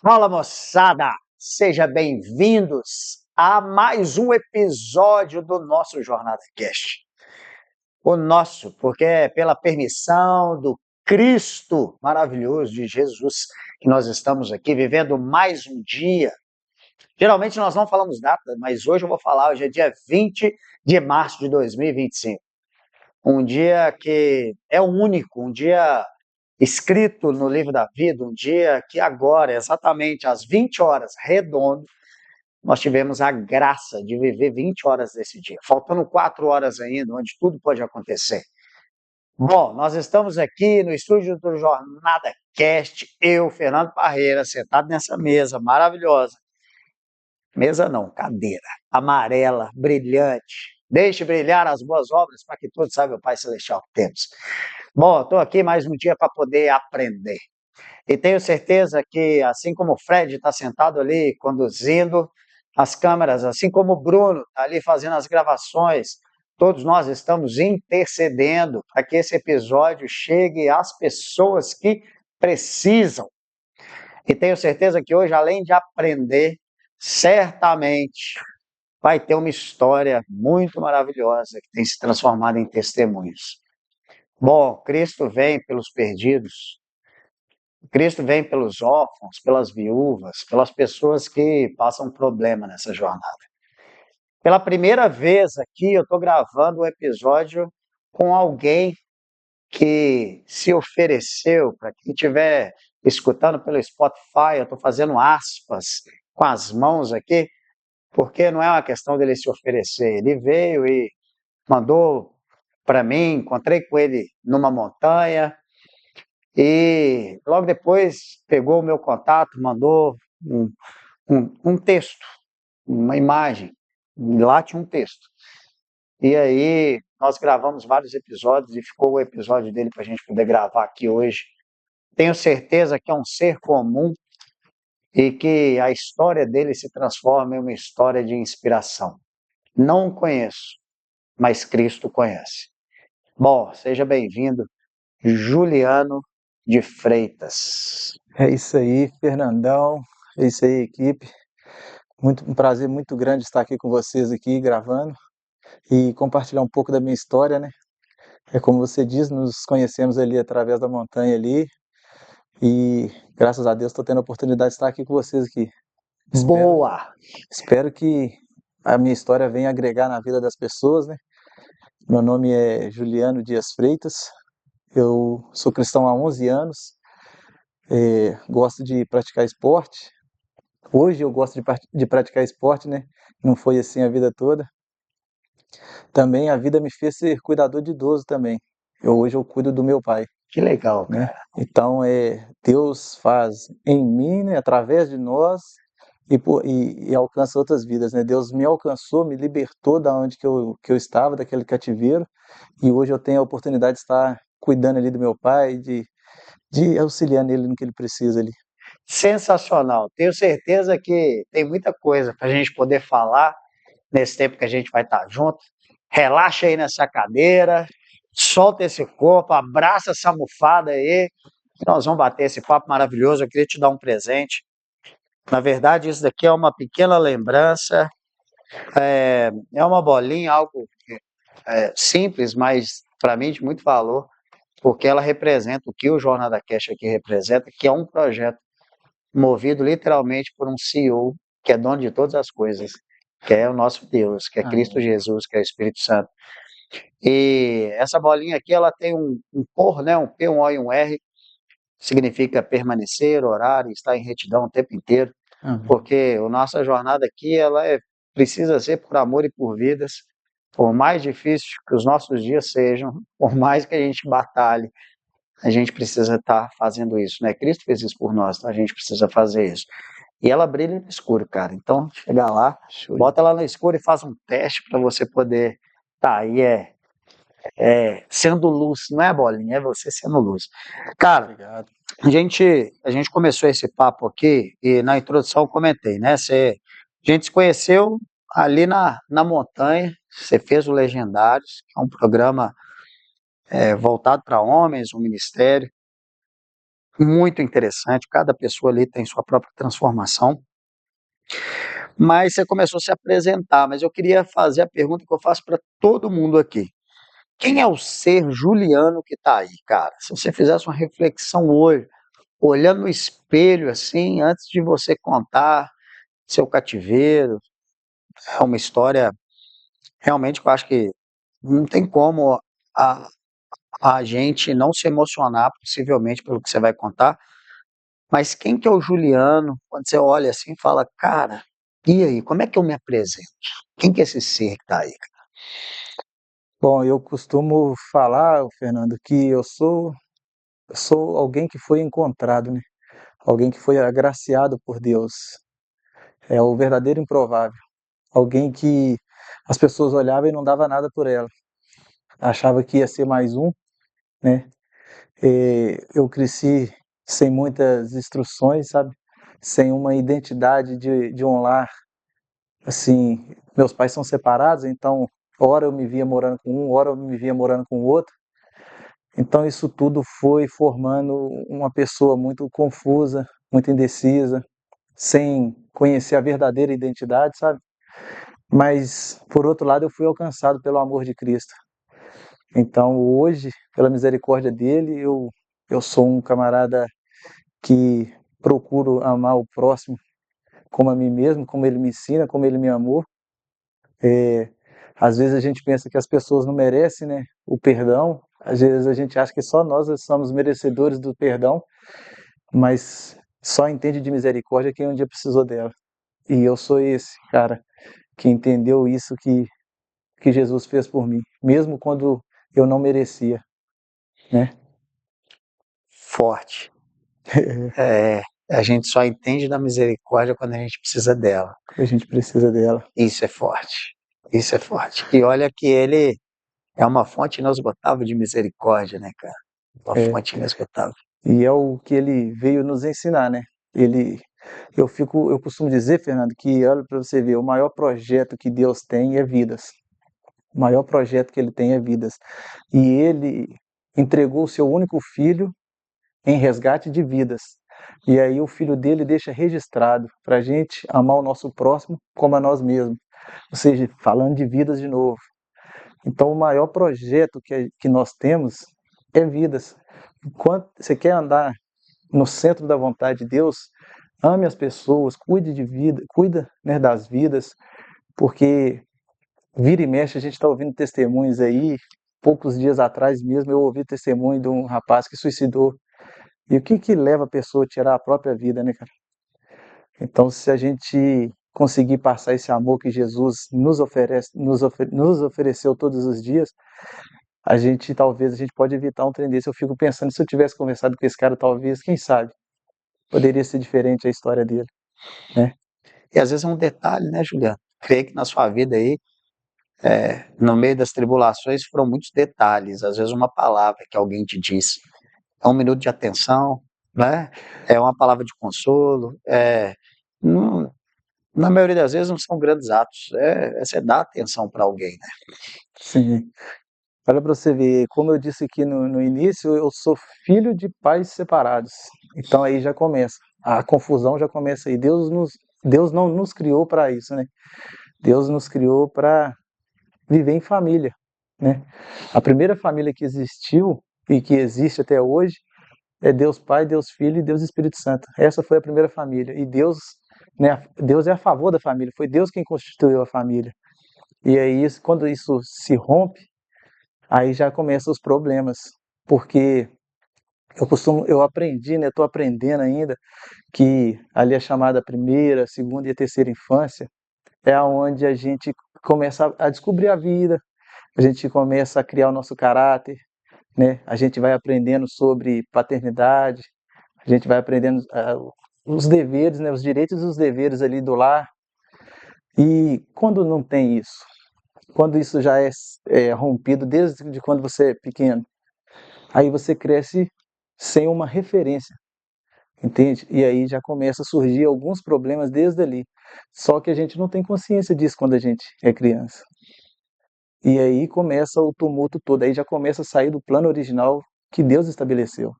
Fala, moçada! Sejam bem-vindos a mais um episódio do nosso Jornada Cast. O nosso, porque é pela permissão do Cristo maravilhoso de Jesus que nós estamos aqui vivendo mais um dia. Geralmente nós não falamos data, mas hoje eu vou falar, hoje é dia 20 de março de 2025. Um dia que é único, um dia escrito no livro da vida, um dia que agora, exatamente às 20 horas, redondo, nós tivemos a graça de viver 20 horas desse dia, faltando 4 horas ainda, onde tudo pode acontecer. Bom, nós estamos aqui no estúdio do Jornada Cast, eu, Fernando Parreira, sentado nessa mesa maravilhosa. Mesa não, cadeira, amarela, brilhante. Deixe brilhar as boas obras para que todos saibam o Pai Celestial que temos. Bom, estou aqui mais um dia para poder aprender. E tenho certeza que, assim como o Fred está sentado ali conduzindo as câmeras, assim como o Bruno está ali fazendo as gravações, todos nós estamos intercedendo para que esse episódio chegue às pessoas que precisam. E tenho certeza que hoje, além de aprender, certamente vai ter uma história muito maravilhosa que tem se transformado em testemunhos. Bom, Cristo vem pelos perdidos, Cristo vem pelos órfãos, pelas viúvas, pelas pessoas que passam problema nessa jornada. Pela primeira vez aqui, eu estou gravando um episódio com alguém que se ofereceu, para quem estiver escutando pelo Spotify, eu estou fazendo aspas com as mãos aqui, porque não é uma questão dele se oferecer, ele veio e mandou para mim, encontrei com ele numa montanha, e logo depois pegou o meu contato, mandou um texto, uma imagem, e lá tinha um texto. E aí nós gravamos vários episódios e ficou o episódio dele para a gente poder gravar aqui hoje. Tenho certeza que é um ser comum e que a história dele se transforma em uma história de inspiração. Não o conheço, mas Cristo conhece. Bom, seja bem-vindo, Juliano de Freitas. É isso aí, Fernandão. É isso aí, equipe. Um prazer muito grande estar aqui com vocês aqui gravando e compartilhar um pouco da minha história, né? É como você diz, nos conhecemos ali através da montanha ali e graças a Deus estou tendo a oportunidade de estar aqui com vocês aqui. Boa! Espero que a minha história venha agregar na vida das pessoas, né? Meu nome é Juliano Dias Freitas. Eu sou cristão há 11 anos. Gosto de praticar esporte. Hoje eu gosto de praticar esporte, né? Não foi assim a vida toda. Também a vida me fez ser cuidador de idoso também. Hoje eu cuido do meu pai, Que legal, né? cara. Então, Deus faz em mim, né, através de nós e alcança outras vidas, né? Deus me alcançou, me libertou da onde que eu estava, daquele cativeiro, e hoje eu tenho a oportunidade de estar cuidando ali do meu pai, de auxiliando ele no que ele precisa ali. Sensacional. Tenho certeza que tem muita coisa para a gente poder falar nesse tempo que a gente vai estar junto. Relaxa aí nessa cadeira, solta esse corpo, abraça essa almofada aí. Nós vamos bater esse papo maravilhoso. Eu queria te dar um presente. Na verdade, isso daqui é uma pequena lembrança, é uma bolinha, algo simples, mas para mim de muito valor, porque ela representa o que o Jornada Cash aqui representa, que é um projeto movido literalmente por um CEO, que é dono de todas as coisas, que é o nosso Deus, que é Cristo Jesus, que é o Espírito Santo. E essa bolinha aqui, ela tem um por, né, um P, um O e um R, significa permanecer, orar e estar em retidão o tempo inteiro, porque a nossa jornada aqui, precisa ser por amor e por vidas, por mais difícil que os nossos dias sejam, por mais que a gente batalhe, a gente precisa estar fazendo isso, né? Cristo fez isso por nós, então a gente precisa fazer isso. E ela brilha no escuro, cara. Então, chega lá, bota ela no escuro e faz um teste para você poder. Tá, aí sendo luz, não é bolinha, é você sendo luz. Cara, Obrigado. a gente começou esse papo aqui e na introdução eu comentei, né? A gente se conheceu ali na montanha, você fez o Legendários, que é um programa voltado para homens, um ministério. muito interessante, cada pessoa ali tem sua própria transformação, mas você começou a se apresentar, mas eu queria fazer a pergunta que eu faço para todo mundo aqui. Quem é o ser Juliano que está aí, cara? Se você fizesse uma reflexão hoje, olhando no espelho assim, antes de você contar seu cativeiro, é uma história realmente que eu acho que não tem como a, a gente não se emocionar, possivelmente, pelo que você vai contar, mas quem que é o Juliano, quando você olha assim e fala, cara, e aí, como é que eu me apresento? Quem que é esse ser que está aí? Bom, eu costumo falar, Fernando, que eu sou alguém que foi encontrado, né? Alguém que foi agraciado por Deus. É o verdadeiro improvável. Alguém que as pessoas olhavam e não dava nada por ela. Achava que ia ser mais um, né? Eu cresci sem muitas instruções, sabe? Sem uma identidade de um lar. Assim, meus pais são separados, então, ora eu me via morando com um, ora eu me via morando com o outro. Então, isso tudo foi formando uma pessoa muito confusa, muito indecisa, sem conhecer a verdadeira identidade, sabe? Mas, por outro lado, eu fui alcançado pelo amor de Cristo. Então, hoje, pela misericórdia dele, eu sou um camarada que procuro amar o próximo como a mim mesmo, como ele me ensina, como ele me amou. É, Às vezes a gente pensa que as pessoas não merecem, né, o perdão. Às vezes a gente acha que só nós somos merecedores do perdão, mas só entende de misericórdia quem um dia precisou dela. E eu sou esse cara que entendeu isso que Jesus fez por mim, mesmo quando eu não merecia, né? Forte. É, a gente só entende da misericórdia quando a gente precisa dela. A gente precisa dela. Isso é forte. Isso é forte. E olha que ele é uma fonte inesgotável de misericórdia, né, cara? Uma É, fonte inesgotável. e é o que ele veio nos ensinar, né? Ele, eu costumo dizer, Fernando, que olha para você ver, o maior projeto que Deus tem é vidas. O maior projeto que ele tem é vidas. E ele entregou o seu único filho em resgate de vidas. E aí o filho dele deixa registrado para a gente amar o nosso próximo como a nós mesmos. Ou seja, falando de vidas de novo. Então o maior projeto que nós temos é vidas. Enquanto você quer andar no centro da vontade de Deus, ame as pessoas, cuide de vida, cuida, né, das vidas, porque vira e mexe a gente está ouvindo testemunhos aí. Poucos dias atrás mesmo eu ouvi testemunho de um rapaz que suicidou. E o que que leva a pessoa a tirar a própria vida, né, cara? Então, se a gente conseguir passar esse amor que Jesus nos oferece, nos ofereceu todos os dias, talvez a gente pode evitar um trem desse. Eu fico pensando, se eu tivesse conversado com esse cara, talvez, quem sabe, poderia ser diferente a história dele, né? E às vezes é um detalhe, né, Juliano? Creio que na sua vida aí, no meio das tribulações, foram muitos detalhes. Às vezes uma palavra que alguém te disse. É um minuto de atenção, né? É uma palavra de consolo. Não, na maioria das vezes não são grandes atos. É você dar atenção para alguém, né? Sim. Olha para você ver, como eu disse aqui no início, eu sou filho de pais separados. Então aí já começa, a confusão já começa aí. Deus não nos criou para isso, né? Deus nos criou para viver em família, né? A primeira família que existiu e que existe até hoje é Deus Pai, Deus Filho e Deus Espírito Santo. Essa foi a primeira família. E Deus, né, Deus é a favor da família. Foi Deus quem constituiu a família. E aí, quando isso se rompe, aí já começam os problemas. Porque eu aprendi, né, estou aprendendo ainda, que ali a chamada primeira, segunda e a terceira infância é onde a gente começa a descobrir a vida, a gente começa a criar o nosso caráter, né? A gente vai aprendendo sobre paternidade, a gente vai aprendendo os deveres, né? Os direitos e os deveres ali do lar. E quando não tem isso, quando isso já é rompido desde quando você é pequeno, aí você cresce sem uma referência, entende? E aí já começa a surgir alguns problemas desde ali. Só que a gente não tem consciência disso quando a gente é criança. E aí começa o tumulto todo, aí já começa a sair do plano original que Deus estabeleceu.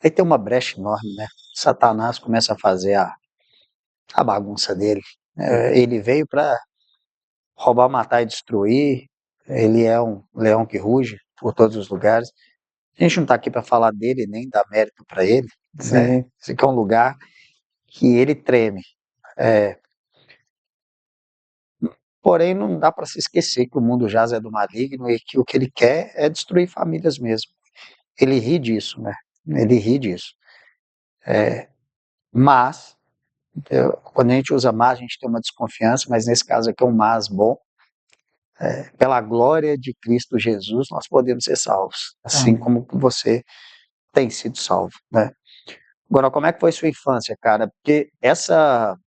Aí tem uma brecha enorme, né? Satanás começa a fazer a bagunça dele. Ele veio para roubar, matar e destruir. Ele é um leão que ruge por todos os lugares. A gente não está aqui para falar dele, nem dar mérito para ele, né? Sim, Esse aqui é um lugar que ele treme. É, porém, não dá para se esquecer que o mundo jaz é do maligno e que o que ele quer é destruir famílias mesmo. Ele ri disso, né? Ele ri disso. Mas, quando a gente usa mas, a gente tem uma desconfiança, mas nesse caso aqui é um mas bom. Pela glória de Cristo Jesus, nós podemos ser salvos, assim amém. como você tem sido salvo, né? Agora, como é que foi sua infância, cara? Porque essa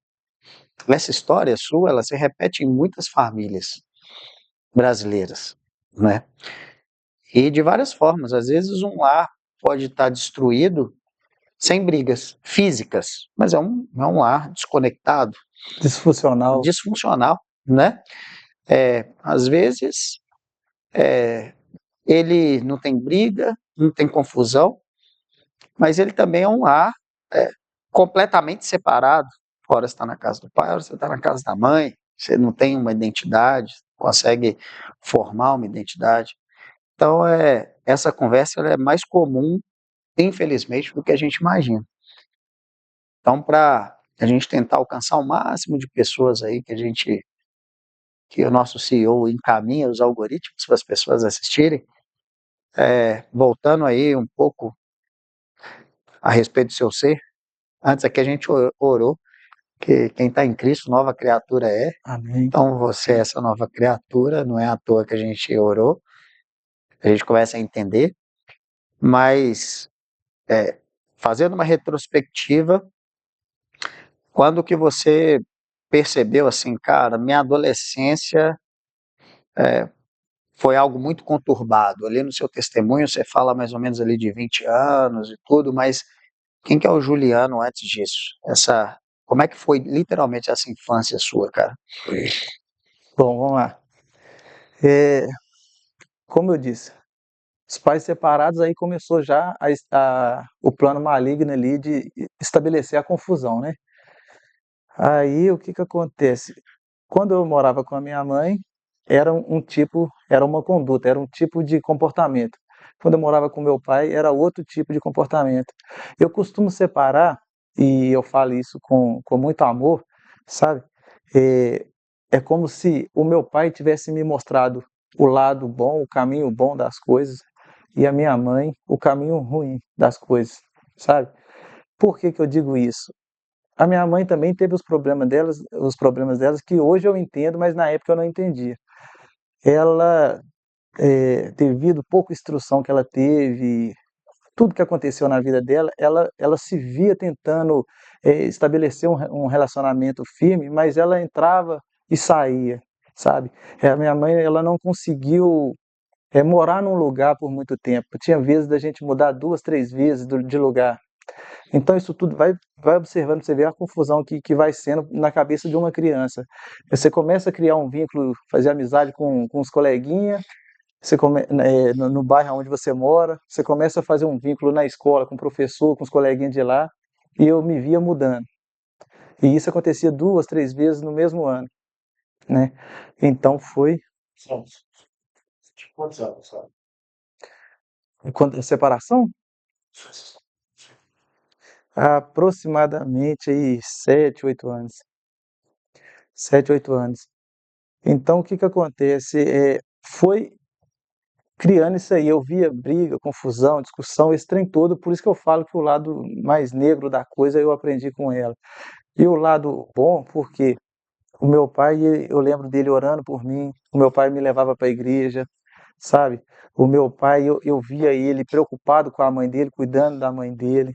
história sua, ela se repete em muitas famílias brasileiras, né? E de várias formas. Às vezes um lar pode estar destruído sem brigas físicas, mas é um lar desconectado, Disfuncional. disfuncional, né? Às vezes ele não tem briga, não tem confusão, mas ele também é um lar é, completamente separado. Ora você está na casa do pai, ora você está na casa da mãe, você não tem uma identidade, consegue formar uma identidade. Então, essa conversa ela é mais comum, infelizmente, do que a gente imagina. Então, para a gente tentar alcançar o máximo de pessoas aí que o nosso CEO encaminha os algoritmos para as pessoas assistirem, voltando aí um pouco a respeito do seu ser, antes aqui a gente orou que quem está em Cristo, nova criatura é. Amém. Então, você é essa nova criatura, não é à toa que a gente orou, a gente começa a entender, mas fazendo uma retrospectiva, quando que você percebeu assim, cara, minha adolescência foi algo muito conturbado. Ali no seu testemunho você fala mais ou menos ali de 20 anos e tudo, mas quem que é o Juliano antes disso? Como é que foi literalmente essa infância sua, cara? Bom, vamos lá. É, como eu disse, os pais separados, aí começou já o plano maligno ali de estabelecer a confusão, né? Aí o que que acontece? Quando eu morava com a minha mãe, era uma conduta, era um tipo de comportamento. Quando eu morava com meu pai, era outro tipo de comportamento. Eu costumo separar, e eu falo isso com muito amor, sabe? É, é como se o meu pai tivesse me mostrado o lado bom, o caminho bom das coisas, e a minha mãe o caminho ruim das coisas, sabe? Por que que eu digo isso? A minha mãe também teve os problemas delas que hoje eu entendo, mas na época eu não entendia. Ela, devido pouca instrução que ela teve, tudo que aconteceu na vida dela, ela se via tentando estabelecer um relacionamento firme, mas ela entrava e saía, sabe? A minha mãe, ela não conseguiu morar num lugar por muito tempo. Tinha vezes da gente mudar 2, 3 vezes de lugar. Então isso tudo vai observando, você vê a confusão que vai sendo na cabeça de uma criança. Você começa a criar um vínculo, fazer amizade com os coleguinhas, no bairro onde você mora, você começa a fazer um vínculo na escola com o professor, com os coleguinhas de lá, e eu me via mudando. E isso acontecia 2, 3 vezes no mesmo ano, né? Então foi Quantos anos, sabe? quando a separação, aproximadamente aí 7, 8 anos. 7, 8 anos. Então, o que que acontece? Foi criando isso aí, eu via briga, confusão, discussão, esse trem todo, por isso que eu falo que o lado mais negro da coisa eu aprendi com ela. E o lado bom, porque o meu pai, eu lembro dele orando por mim, o meu pai me levava para a igreja, sabe? O meu pai, eu via ele preocupado com a mãe dele, cuidando da mãe dele.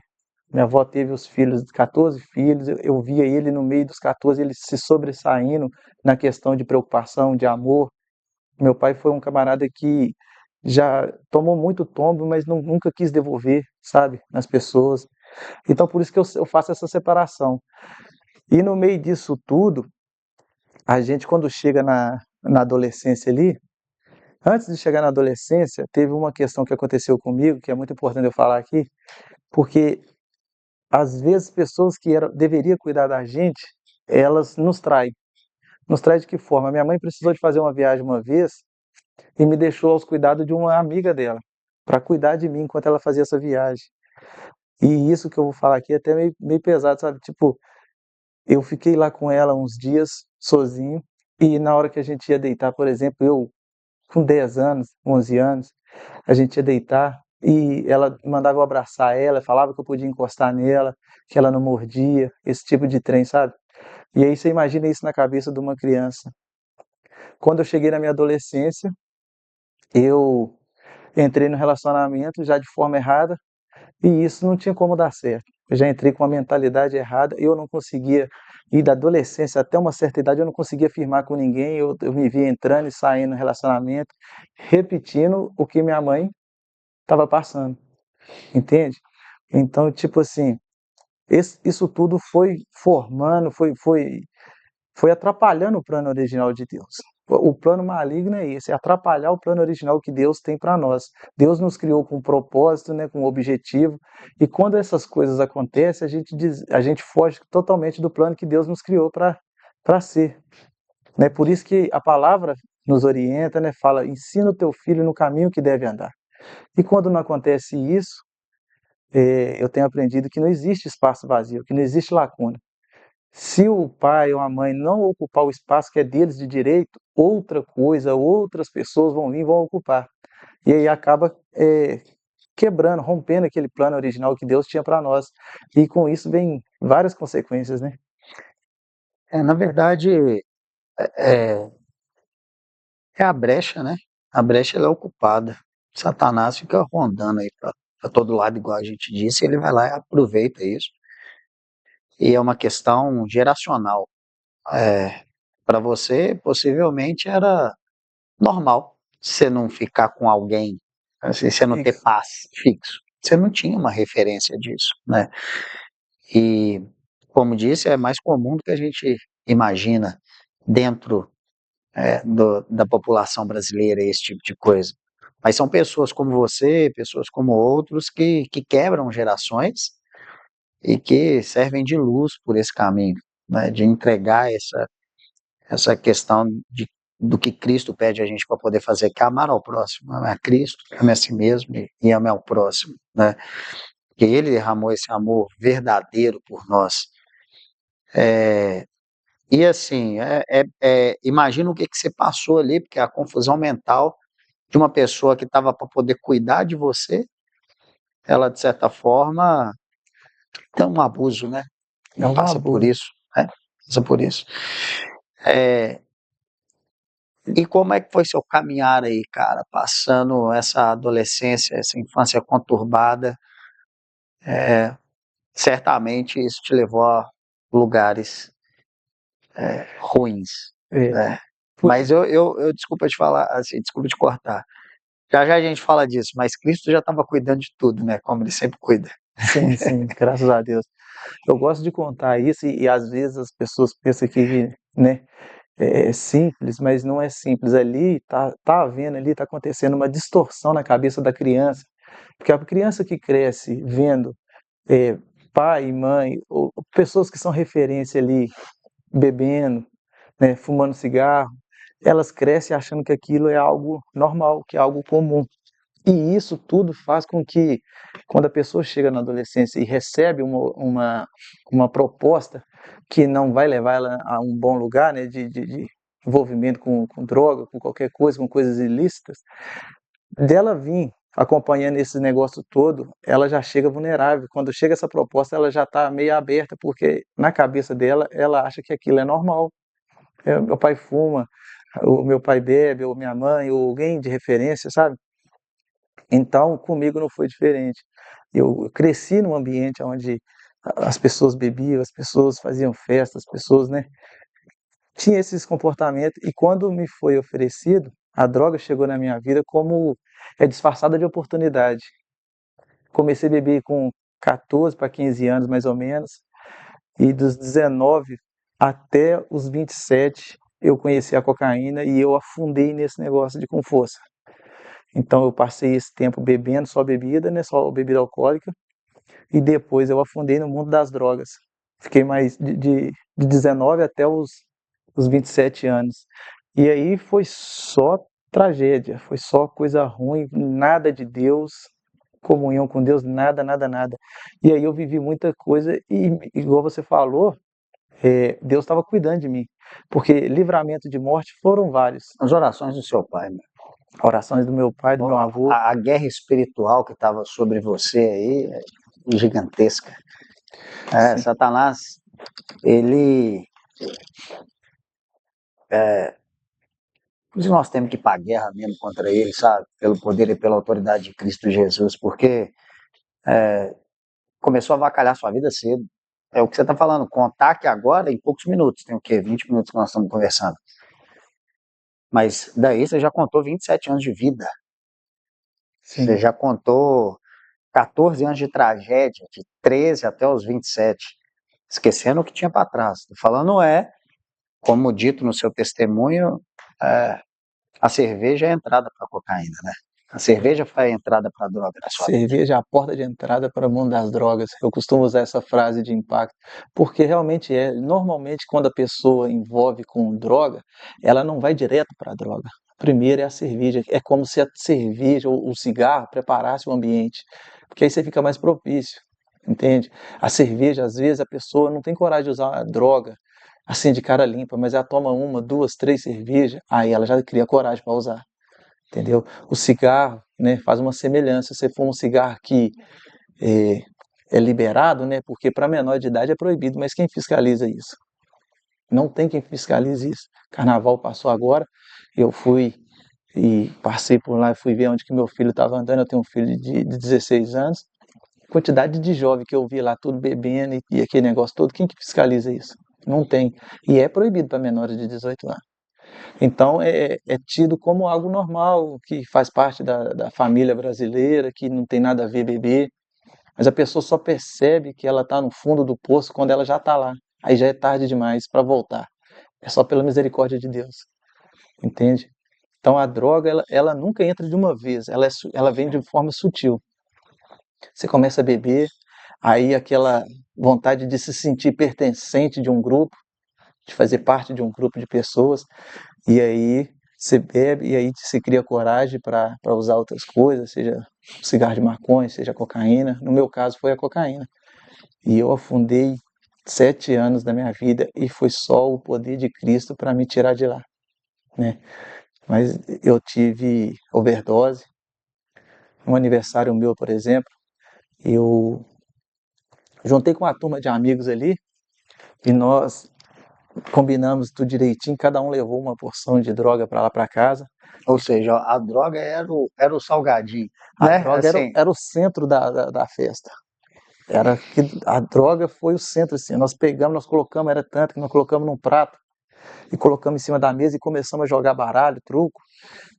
Minha avó teve os filhos, 14 filhos, eu via ele no meio dos 14, ele se sobressaindo na questão de preocupação, de amor. Meu pai foi um camarada que já tomou muito tombo, mas nunca quis devolver, sabe, nas pessoas. Então, por isso que eu faço essa separação. E no meio disso tudo, a gente, quando chega na adolescência ali, antes de chegar na adolescência, teve uma questão que aconteceu comigo, que é muito importante eu falar aqui, porque às vezes pessoas que deveriam cuidar da gente, elas nos traem. Nos traz de que forma? Minha mãe precisou de fazer uma viagem uma vez e me deixou aos cuidados de uma amiga dela, para cuidar de mim enquanto ela fazia essa viagem. E isso que eu vou falar aqui é até meio pesado, sabe? Tipo, eu fiquei lá com ela uns dias, sozinho, e na hora que a gente ia deitar, por exemplo, eu com 10 anos, 11 anos, a gente ia deitar e ela mandava eu abraçar ela, falava que eu podia encostar nela, que ela não mordia, esse tipo de trem, sabe? E aí você imagina isso na cabeça de uma criança. Quando eu cheguei na minha adolescência, eu entrei no relacionamento já de forma errada e isso não tinha como dar certo. Eu já entrei com uma mentalidade errada e eu não conseguia ir da adolescência até uma certa idade, eu não conseguia firmar com ninguém, eu me via entrando e saindo no relacionamento, repetindo o que minha mãe estava passando, entende? Então, tipo assim, isso tudo foi formando, foi atrapalhando o plano original de Deus. O plano maligno é esse, é atrapalhar o plano original que Deus tem para nós. Deus nos criou com um propósito, né, com um objetivo, e quando essas coisas acontecem, a gente foge totalmente do plano que Deus nos criou para ser. Né? Por isso que a palavra nos orienta, né, fala, ensina o teu filho no caminho que deve andar. E quando não acontece isso, eu tenho aprendido que não existe espaço vazio, que não existe lacuna. Se o pai ou a mãe não ocupar o espaço que é deles de direito, outra coisa, outras pessoas vão vir e vão ocupar. E aí acaba quebrando, rompendo aquele plano original que Deus tinha para nós. E com isso vem várias consequências, né? Na verdade, é, é a brecha, né? A brecha ela é ocupada. Satanás fica rondando aí para todo lado, igual a gente disse, e ele vai lá e aproveita isso. E é uma questão geracional. Para você, possivelmente era normal você não ficar com alguém, assim, você não ter Fixo. paz fixo. Você não tinha uma referência disso, né? E, como disse, é mais comum do que a gente imagina dentro da população brasileira, esse tipo de coisa. Mas são pessoas como você, pessoas como outros, que quebram gerações e que servem de luz por esse caminho, né? De entregar essa questão do que Cristo pede a gente para poder fazer, que é amar ao próximo, amar a Cristo, amar a si mesmo e amar ao próximo, né? Que Ele derramou esse amor verdadeiro por nós. E assim, imagina o que você passou ali, porque a confusão mental de uma pessoa que estava para poder cuidar de você, ela de certa forma tem um abuso, né? E É um passa por abuso. isso, né? Passa por isso. É, e como é que foi seu caminhar aí, cara, passando essa adolescência, essa infância conturbada? Certamente isso te levou a lugares ruins, É, né? fu- Mas eu desculpa te falar, assim, desculpa te cortar. Já já a gente fala disso, mas Cristo já estava cuidando de tudo, né? Como ele sempre cuida. sim, sim, graças a Deus. Eu gosto de contar isso e às vezes as pessoas pensam que, né, é simples, mas não é simples. Ali tá havendo ali, tá acontecendo uma distorção na cabeça da criança, porque a criança que cresce vendo eh, pai e mãe, ou pessoas que são referência ali, bebendo, né, fumando cigarro, elas crescem achando que aquilo é algo normal, que é algo comum. E isso tudo faz com que, quando a pessoa chega na adolescência e recebe uma proposta que não vai levar ela a um bom lugar, né, de envolvimento com droga, com qualquer coisa, com coisas ilícitas, dela vir acompanhando esse negócio todo, ela já chega vulnerável. Quando chega essa proposta, ela já está meio aberta, porque na cabeça dela, ela acha que aquilo é normal. Meu pai fuma, o meu pai bebe, ou minha mãe, ou alguém de referência, sabe? Então, comigo não foi diferente. Eu cresci num ambiente onde as pessoas bebiam, as pessoas faziam festa, as pessoas, né, tinham esses comportamentos. E quando me foi oferecido, a droga chegou na minha vida como disfarçada de oportunidade. Comecei a beber com 14 para 15 anos, mais ou menos, e dos 19 até os 27 eu conheci a cocaína e eu afundei nesse negócio de com força. Então eu passei esse tempo bebendo só bebida, né, só bebida alcoólica, e depois eu afundei no mundo das drogas. Fiquei mais de 19 até os 27 anos. E aí foi só tragédia, foi só coisa ruim, nada de Deus, comunhão com Deus, nada, nada, nada. E aí eu vivi muita coisa e, igual você falou, Deus estava cuidando de mim, porque livramento de morte foram vários. As orações do seu pai, meu. Orações do meu pai, do meu avô. A guerra espiritual que estava sobre você aí é gigantesca. Sim. Satanás, ele. Por isso nós temos que ir para a guerra mesmo contra ele, sabe? Pelo poder e pela autoridade de Cristo Jesus, porque começou a avacalhar sua vida cedo. É o que você está falando, contar que agora em poucos minutos, tem o quê? 20 minutos que nós estamos conversando. Mas daí você já contou 27 anos de vida. Você Sim. já contou 14 anos de tragédia, de 13 até os 27. Esquecendo o que tinha para trás. Estou falando como dito no seu testemunho, a cerveja é a entrada para a cocaína, né? A cerveja foi a entrada para a droga na sua vida. Cerveja é a porta de entrada para o mundo das drogas. Eu costumo usar essa frase de impacto, porque realmente normalmente quando a pessoa envolve com droga, ela não vai direto para a droga. Primeiro é a cerveja, é como se a cerveja ou o cigarro preparasse o ambiente, porque aí você fica mais propício, entende? A cerveja, às vezes, a pessoa não tem coragem de usar a droga assim de cara limpa, mas ela toma uma, duas, três cervejas, aí ela já cria coragem para usar. Entendeu? O cigarro, né, faz uma semelhança. Se for um cigarro que é, é liberado, né, porque para menor de idade é proibido, mas quem fiscaliza isso? Não tem quem fiscalize isso. Carnaval passou agora, eu fui e passei por lá e fui ver onde que meu filho estava andando. Eu tenho um filho de 16 anos. Quantidade de jovem que eu vi lá, tudo bebendo e aquele negócio todo, quem que fiscaliza isso? Não tem. E é proibido para menores de 18 anos. Então é tido como algo normal, que faz parte da família brasileira, que não tem nada a ver beber, mas a pessoa só percebe que ela está no fundo do poço quando ela já está lá. Aí já é tarde demais para voltar. É só pela misericórdia de Deus, entende? Então a droga, ela nunca entra de uma vez, ela vem de forma sutil. Você começa a beber, aí aquela vontade de se sentir pertencente de um grupo, de fazer parte de um grupo de pessoas, e aí você bebe e aí você cria coragem para usar outras coisas, seja cigarro de maconha, seja cocaína. No meu caso foi a cocaína. E eu afundei 7 anos da minha vida e foi só o poder de Cristo para me tirar de lá, né? Mas eu tive overdose. Um aniversário meu, por exemplo, eu juntei com uma turma de amigos ali e nós combinamos tudo direitinho, cada um levou uma porção de droga para lá para casa. Ou seja, a droga era o salgadinho, A né? droga Assim, era o centro da festa. Era que a droga foi o centro, assim. Nós pegamos, nós colocamos, era tanto que nós colocamos num prato e colocamos em cima da mesa e começamos a jogar baralho, truco,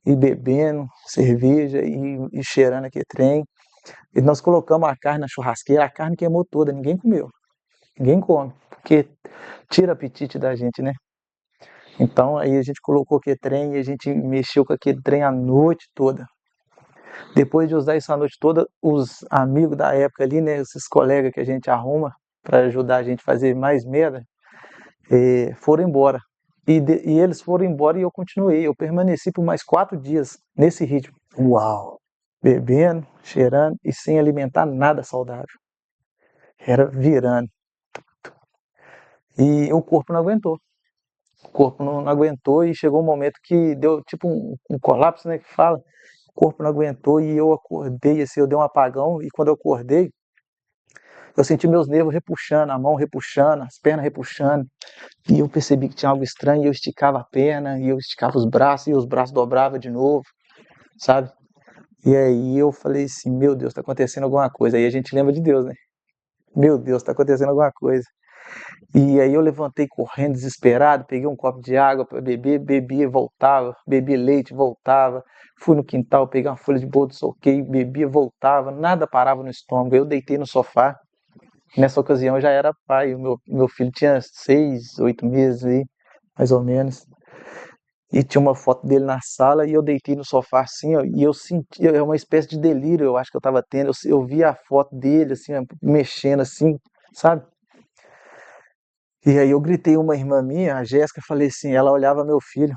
e bebendo cerveja e cheirando aquele trem. E nós colocamos a carne na churrasqueira, a carne queimou toda, ninguém comeu. Ninguém come, porque tira o apetite da gente, né? Então aí a gente colocou aquele trem e a gente mexeu com aquele trem a noite toda. Depois de usar isso a noite toda, os amigos da época ali, né, esses colegas que a gente arruma para ajudar a gente a fazer mais merda, foram embora. E eles foram embora e eu continuei. Eu permaneci por mais 4 dias nesse ritmo, uau! bebendo, cheirando e sem alimentar nada saudável. Era virando. E o corpo não aguentou. O corpo não aguentou e chegou um momento que deu tipo um colapso, né, que fala. O corpo não aguentou e eu acordei, assim, eu dei um apagão e quando eu acordei, eu senti meus nervos repuxando, a mão repuxando, as pernas repuxando. E eu percebi que tinha algo estranho e eu esticava a perna, e eu esticava os braços, e os braços dobravam de novo, sabe? E aí eu falei assim, meu Deus, tá acontecendo alguma coisa. Aí a gente lembra de Deus, né? Meu Deus, tá acontecendo alguma coisa. E aí eu levantei correndo, desesperado, peguei um copo de água para beber, bebia e voltava, bebi leite, voltava. Fui no quintal, peguei uma folha de boldo, soquei, bebia, voltava, nada parava no estômago. Eu deitei no sofá. Nessa ocasião eu já era pai, o meu filho tinha 6, 8 meses aí, mais ou menos. e tinha uma foto dele na sala, e eu deitei no sofá assim, ó, e eu senti, é uma espécie de delírio, eu acho que eu tava tendo, eu vi a foto dele, assim, ó, mexendo assim, sabe? E aí eu gritei uma irmã minha, a Jéssica, falei assim, ela olhava meu filho,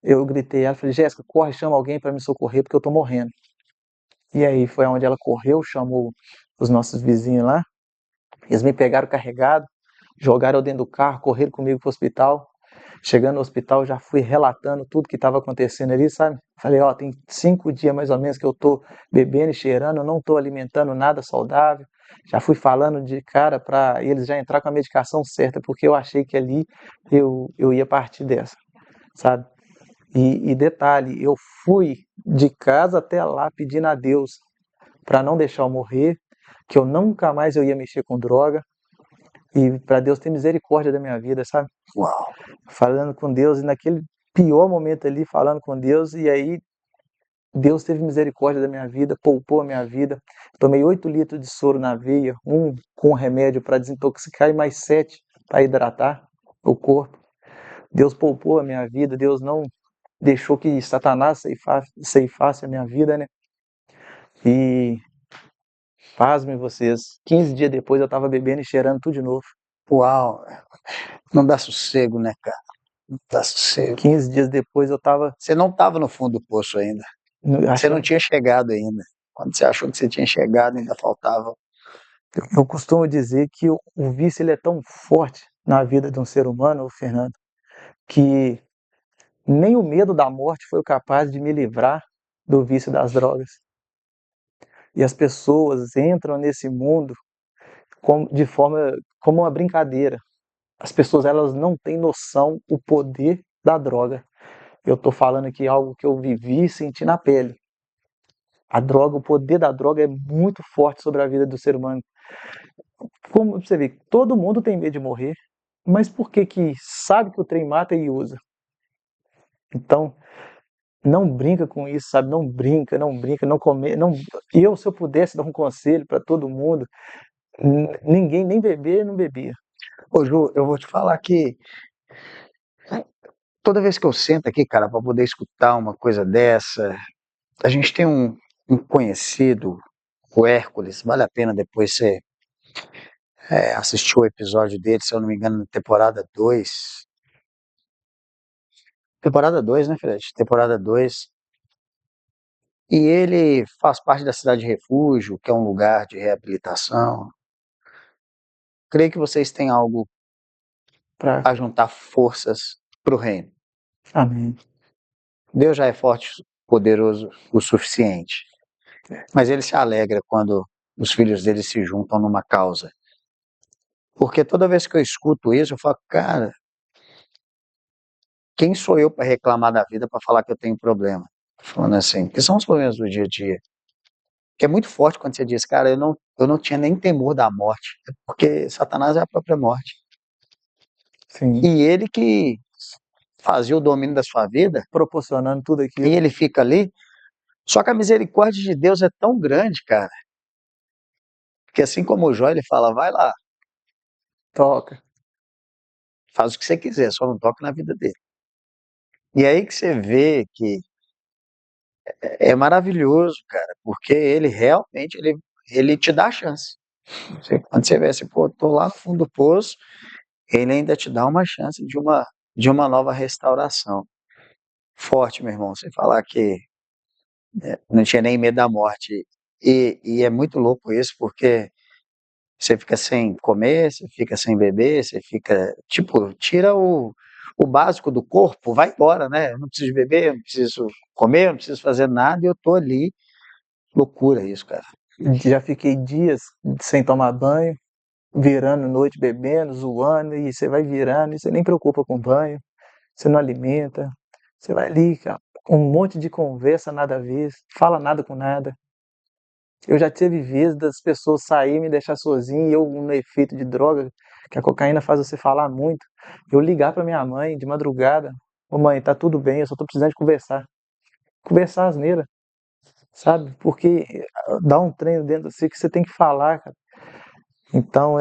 eu gritei, ela falei, Jéssica, corre, chama alguém para me socorrer, porque eu tô morrendo. E aí foi onde ela correu, chamou os nossos vizinhos lá, eles me pegaram carregado, jogaram eu dentro do carro, correram comigo pro hospital. Chegando no hospital, já fui relatando tudo que estava acontecendo ali, sabe? Falei, ó, tem 5 dias mais ou menos que eu tô bebendo e cheirando, eu não tô alimentando nada saudável. Já fui falando de cara para eles já entrar com a medicação certa, porque eu achei que ali eu ia partir dessa, sabe? E detalhe, eu fui de casa até lá pedindo a Deus para não deixar eu morrer, que eu nunca mais eu ia mexer com droga e para Deus ter misericórdia da minha vida, sabe? Uau! Falando com Deus e naquele pior momento ali falando com Deus e aí Deus teve misericórdia da minha vida, poupou a minha vida. Tomei 8 litros de soro na veia, um com remédio para desintoxicar e mais 7 para hidratar o corpo. Deus poupou a minha vida, Deus não deixou que Satanás ceifasse a minha vida, né? E pasmem vocês, 15 dias depois eu estava bebendo e cheirando tudo de novo. Uau! Não dá sossego, né, cara? Não dá sossego. 15 dias depois eu estava, Você não estava no fundo do poço ainda. Você não achando, tinha chegado ainda. Quando você achou que você tinha chegado, ainda faltava. eu costumo dizer que o vício ele é tão forte na vida de um ser humano, Fernando, que nem o medo da morte foi capaz de me livrar do vício das drogas. E as pessoas entram nesse mundo de forma como uma brincadeira. As pessoas elas não têm noção o poder da droga. Eu estou falando aqui algo que eu vivi e senti na pele. A droga, o poder da droga é muito forte sobre a vida do ser humano. Como você vê, todo mundo tem medo de morrer, mas por que que sabe que o trem mata e usa? Então, não brinca com isso, sabe? Não brinca, não comer, não. Eu, se eu pudesse dar um conselho para todo mundo, ninguém nem beber, não bebia. Ô, Ju, eu vou te falar que toda vez que eu sento aqui, cara, para poder escutar uma coisa dessa, a gente tem um conhecido, o Hércules, vale a pena depois você assistir o episódio dele, se eu não me engano, na temporada 2. Temporada 2, né, Fred? Temporada 2. E ele faz parte da Cidade de Refúgio, que é um lugar de reabilitação. Creio que vocês têm algo Pra... a juntar forças para o reino. Amém. Deus já é forte, poderoso o suficiente. Mas ele se alegra quando os filhos dele se juntam numa causa. Porque toda vez que eu escuto isso, eu falo, cara, quem sou eu para reclamar da vida, para falar que eu tenho problema? Falando assim, que são os problemas do dia a dia. Que é muito forte quando você diz, cara, eu não tinha nem temor da morte, porque Satanás é a própria morte. Sim. E ele que fazia o domínio da sua vida, Proporcionando tudo e aquilo. ele fica ali. Só que a misericórdia de Deus é tão grande, cara, que assim como o Jó, ele fala, vai lá, Toca. faz o que você quiser, só não toque na vida dele. E aí que você vê que é maravilhoso, cara, porque ele realmente, ele te dá a chance. Quando você vê assim, pô, tô lá no fundo do poço, ele ainda te dá uma chance de uma nova restauração. Forte, meu irmão, você falar que não tinha nem medo da morte. E é muito louco isso, porque você fica sem comer, você fica sem beber, você fica, tipo, tira o básico do corpo, vai embora, né? Eu não preciso beber, eu não preciso comer, eu não preciso fazer nada, e eu tô ali. Loucura isso, cara. Já fiquei dias sem tomar banho, virando noite bebendo, zoando, e você vai virando, e você nem preocupa com banho, você não alimenta, você vai ali, cara, um monte de conversa nada a ver, fala nada com nada. Eu já tive vezes das pessoas saírem e me deixar sozinho, e eu, no efeito de droga, que a cocaína faz você falar muito, eu ligar pra minha mãe de madrugada, ô mãe, tá tudo bem, eu só tô precisando de conversar. Conversar asneira, sabe? Porque dá um treino dentro de si que você tem que falar, cara. Então,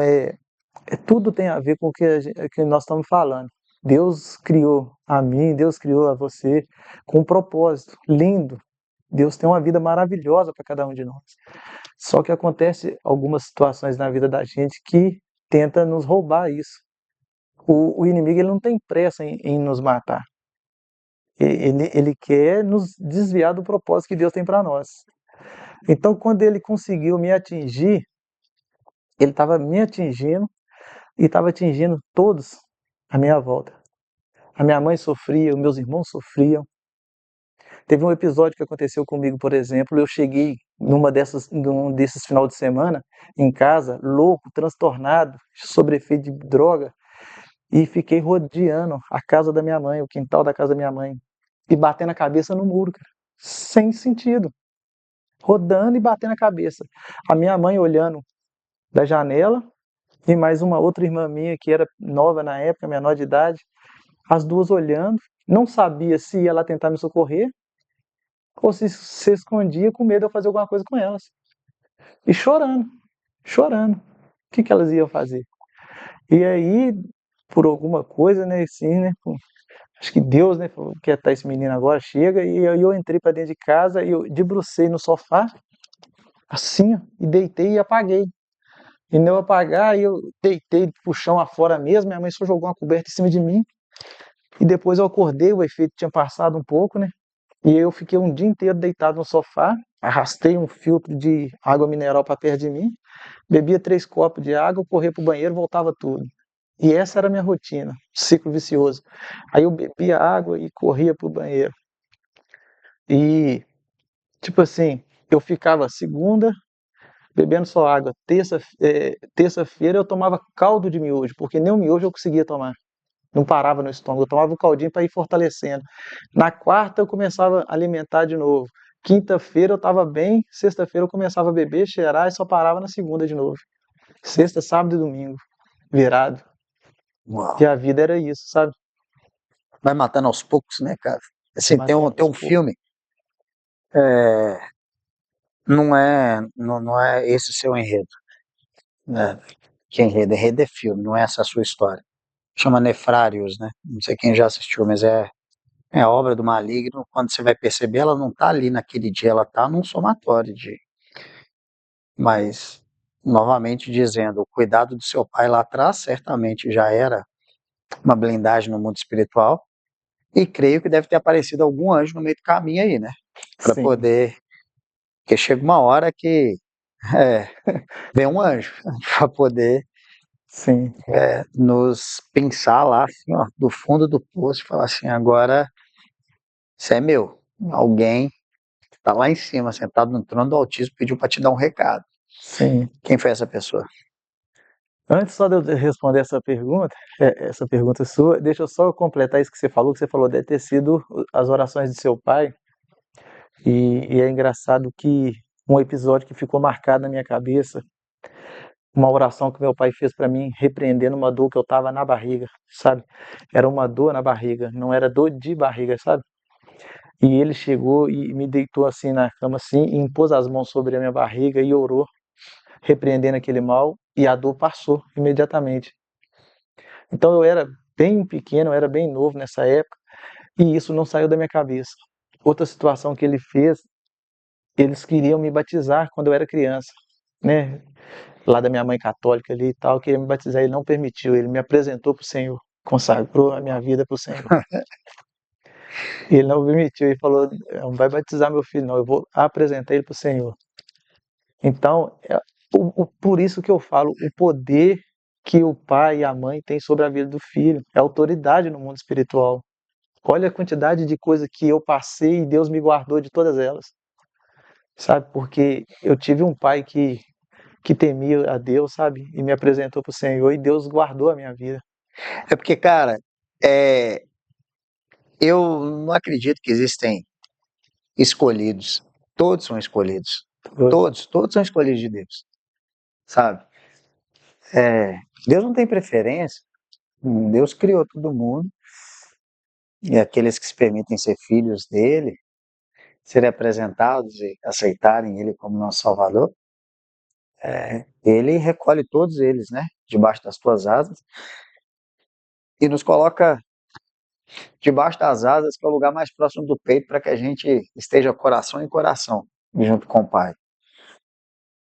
tudo tem a ver com o que, que nós estamos falando. Deus criou a mim, Deus criou a você com um propósito lindo. Deus tem uma vida maravilhosa para cada um de nós. Só que acontece algumas situações na vida da gente que tenta nos roubar isso. O inimigo ele não tem pressa em nos matar. Ele quer nos desviar do propósito que Deus tem para nós. Então, quando ele conseguiu me atingir, ele estava me atingindo e estava atingindo todos à minha volta. A minha mãe sofria, os meus irmãos sofriam. Teve um episódio que aconteceu comigo, por exemplo, eu cheguei num desses final de semana em casa, louco, transtornado, sob efeito de droga, e fiquei rodeando a casa da minha mãe, o quintal da casa da minha mãe, e batendo a cabeça no muro, cara, sem sentido, rodando e batendo a cabeça. A minha mãe olhando da janela e mais uma outra irmã minha que era nova na época, menor de idade, as duas olhando, não sabia se ia lá tentar me socorrer ou se escondia com medo de eu fazer alguma coisa com elas. E chorando, chorando. O que elas iam fazer? E aí, por alguma coisa, né, assim, né, acho que Deus, né, falou, quer tá esse menino agora, chega, e aí eu entrei para dentro de casa e eu debrucei no sofá, assim, ó, e deitei e apaguei. E não apagar, eu deitei pro chão afora mesmo, minha mãe só jogou uma coberta em cima de mim, e depois eu acordei, o efeito tinha passado um pouco, né, e eu fiquei um dia inteiro deitado no sofá, arrastei um filtro de água mineral para perto de mim, bebia 3 copos de água, corria pro banheiro, voltava tudo. E essa era a minha rotina, ciclo vicioso. Aí eu bebia água e corria pro banheiro. E, tipo assim, eu ficava segunda bebendo só água. Terça-feira eu tomava caldo de miojo, porque nem o miojo eu conseguia tomar. Não parava no estômago, eu tomava um caldinho para ir fortalecendo. Na quarta eu começava a alimentar de novo. Quinta-feira eu estava bem, sexta-feira eu começava a beber, cheirar e só parava na segunda de novo. Sexta, sábado e domingo, virado. E Uau. a vida era isso, sabe? Vai matando aos poucos, né, cara? Vai Assim, matando tem aos um poucos. filme, não é esse o seu enredo, né? Que enredo? Enredo é filme, não é essa a sua história. Chama Nefrários, né? Não sei quem já assistiu, mas é a obra do maligno. Quando você vai perceber, ela não tá ali naquele dia, ela tá num somatório de. Mas, novamente dizendo, o cuidado do seu pai lá atrás certamente já era uma blindagem no mundo espiritual. E creio que deve ter aparecido algum anjo no meio do caminho aí, né? Para Sim, poder. Porque chega uma hora que é, vem um anjo para poder sim, nos pensar lá, assim, ó, do fundo do poço, e falar assim: agora isso é meu. Alguém que está lá em cima, sentado no trono do Altíssimo, pediu para te dar um recado. sim. Quem foi essa pessoa? Antes só de eu responder essa pergunta sua, deixa eu só completar isso que você falou deve ter sido as orações de seu pai, e é engraçado que um episódio que ficou marcado na minha cabeça, uma oração que meu pai fez para mim, repreendendo uma dor que eu estava na barriga, sabe? Era uma dor na barriga, não era dor de barriga, sabe? E ele chegou e me deitou assim na cama assim, e impôs as mãos sobre a minha barriga e orou, repreendendo aquele mal, e a dor passou imediatamente. Então eu era bem pequeno, eu era bem novo nessa época, e isso não saiu da minha cabeça. Outra situação que ele fez, eles queriam me batizar quando eu era criança, né? Lá da minha mãe católica ali e tal, queria me batizar, ele não permitiu, ele me apresentou para o Senhor, consagrou a minha vida para o Senhor. Ele não permitiu, ele falou, não vai batizar meu filho não, eu vou apresentar ele para o Senhor. Então, por isso que eu falo, o poder que o pai e a mãe têm sobre a vida do filho, é autoridade no mundo espiritual. Olha a quantidade de coisa que eu passei e Deus me guardou de todas elas, sabe? Porque eu tive um pai que temia a Deus, sabe? E me apresentou para o Senhor e Deus guardou a minha vida. É porque, cara, é, eu não acredito que existem escolhidos. Todos são escolhidos. Todos são escolhidos de Deus, sabe? Deus não tem preferência. Deus criou todo mundo e aqueles que se permitem ser filhos dele, serem apresentados e aceitarem ele como nosso Salvador, ele recolhe todos eles, né? Debaixo das tuas asas e nos coloca debaixo das asas, que é o lugar mais próximo do peito, para que a gente esteja coração em coração, junto com o Pai.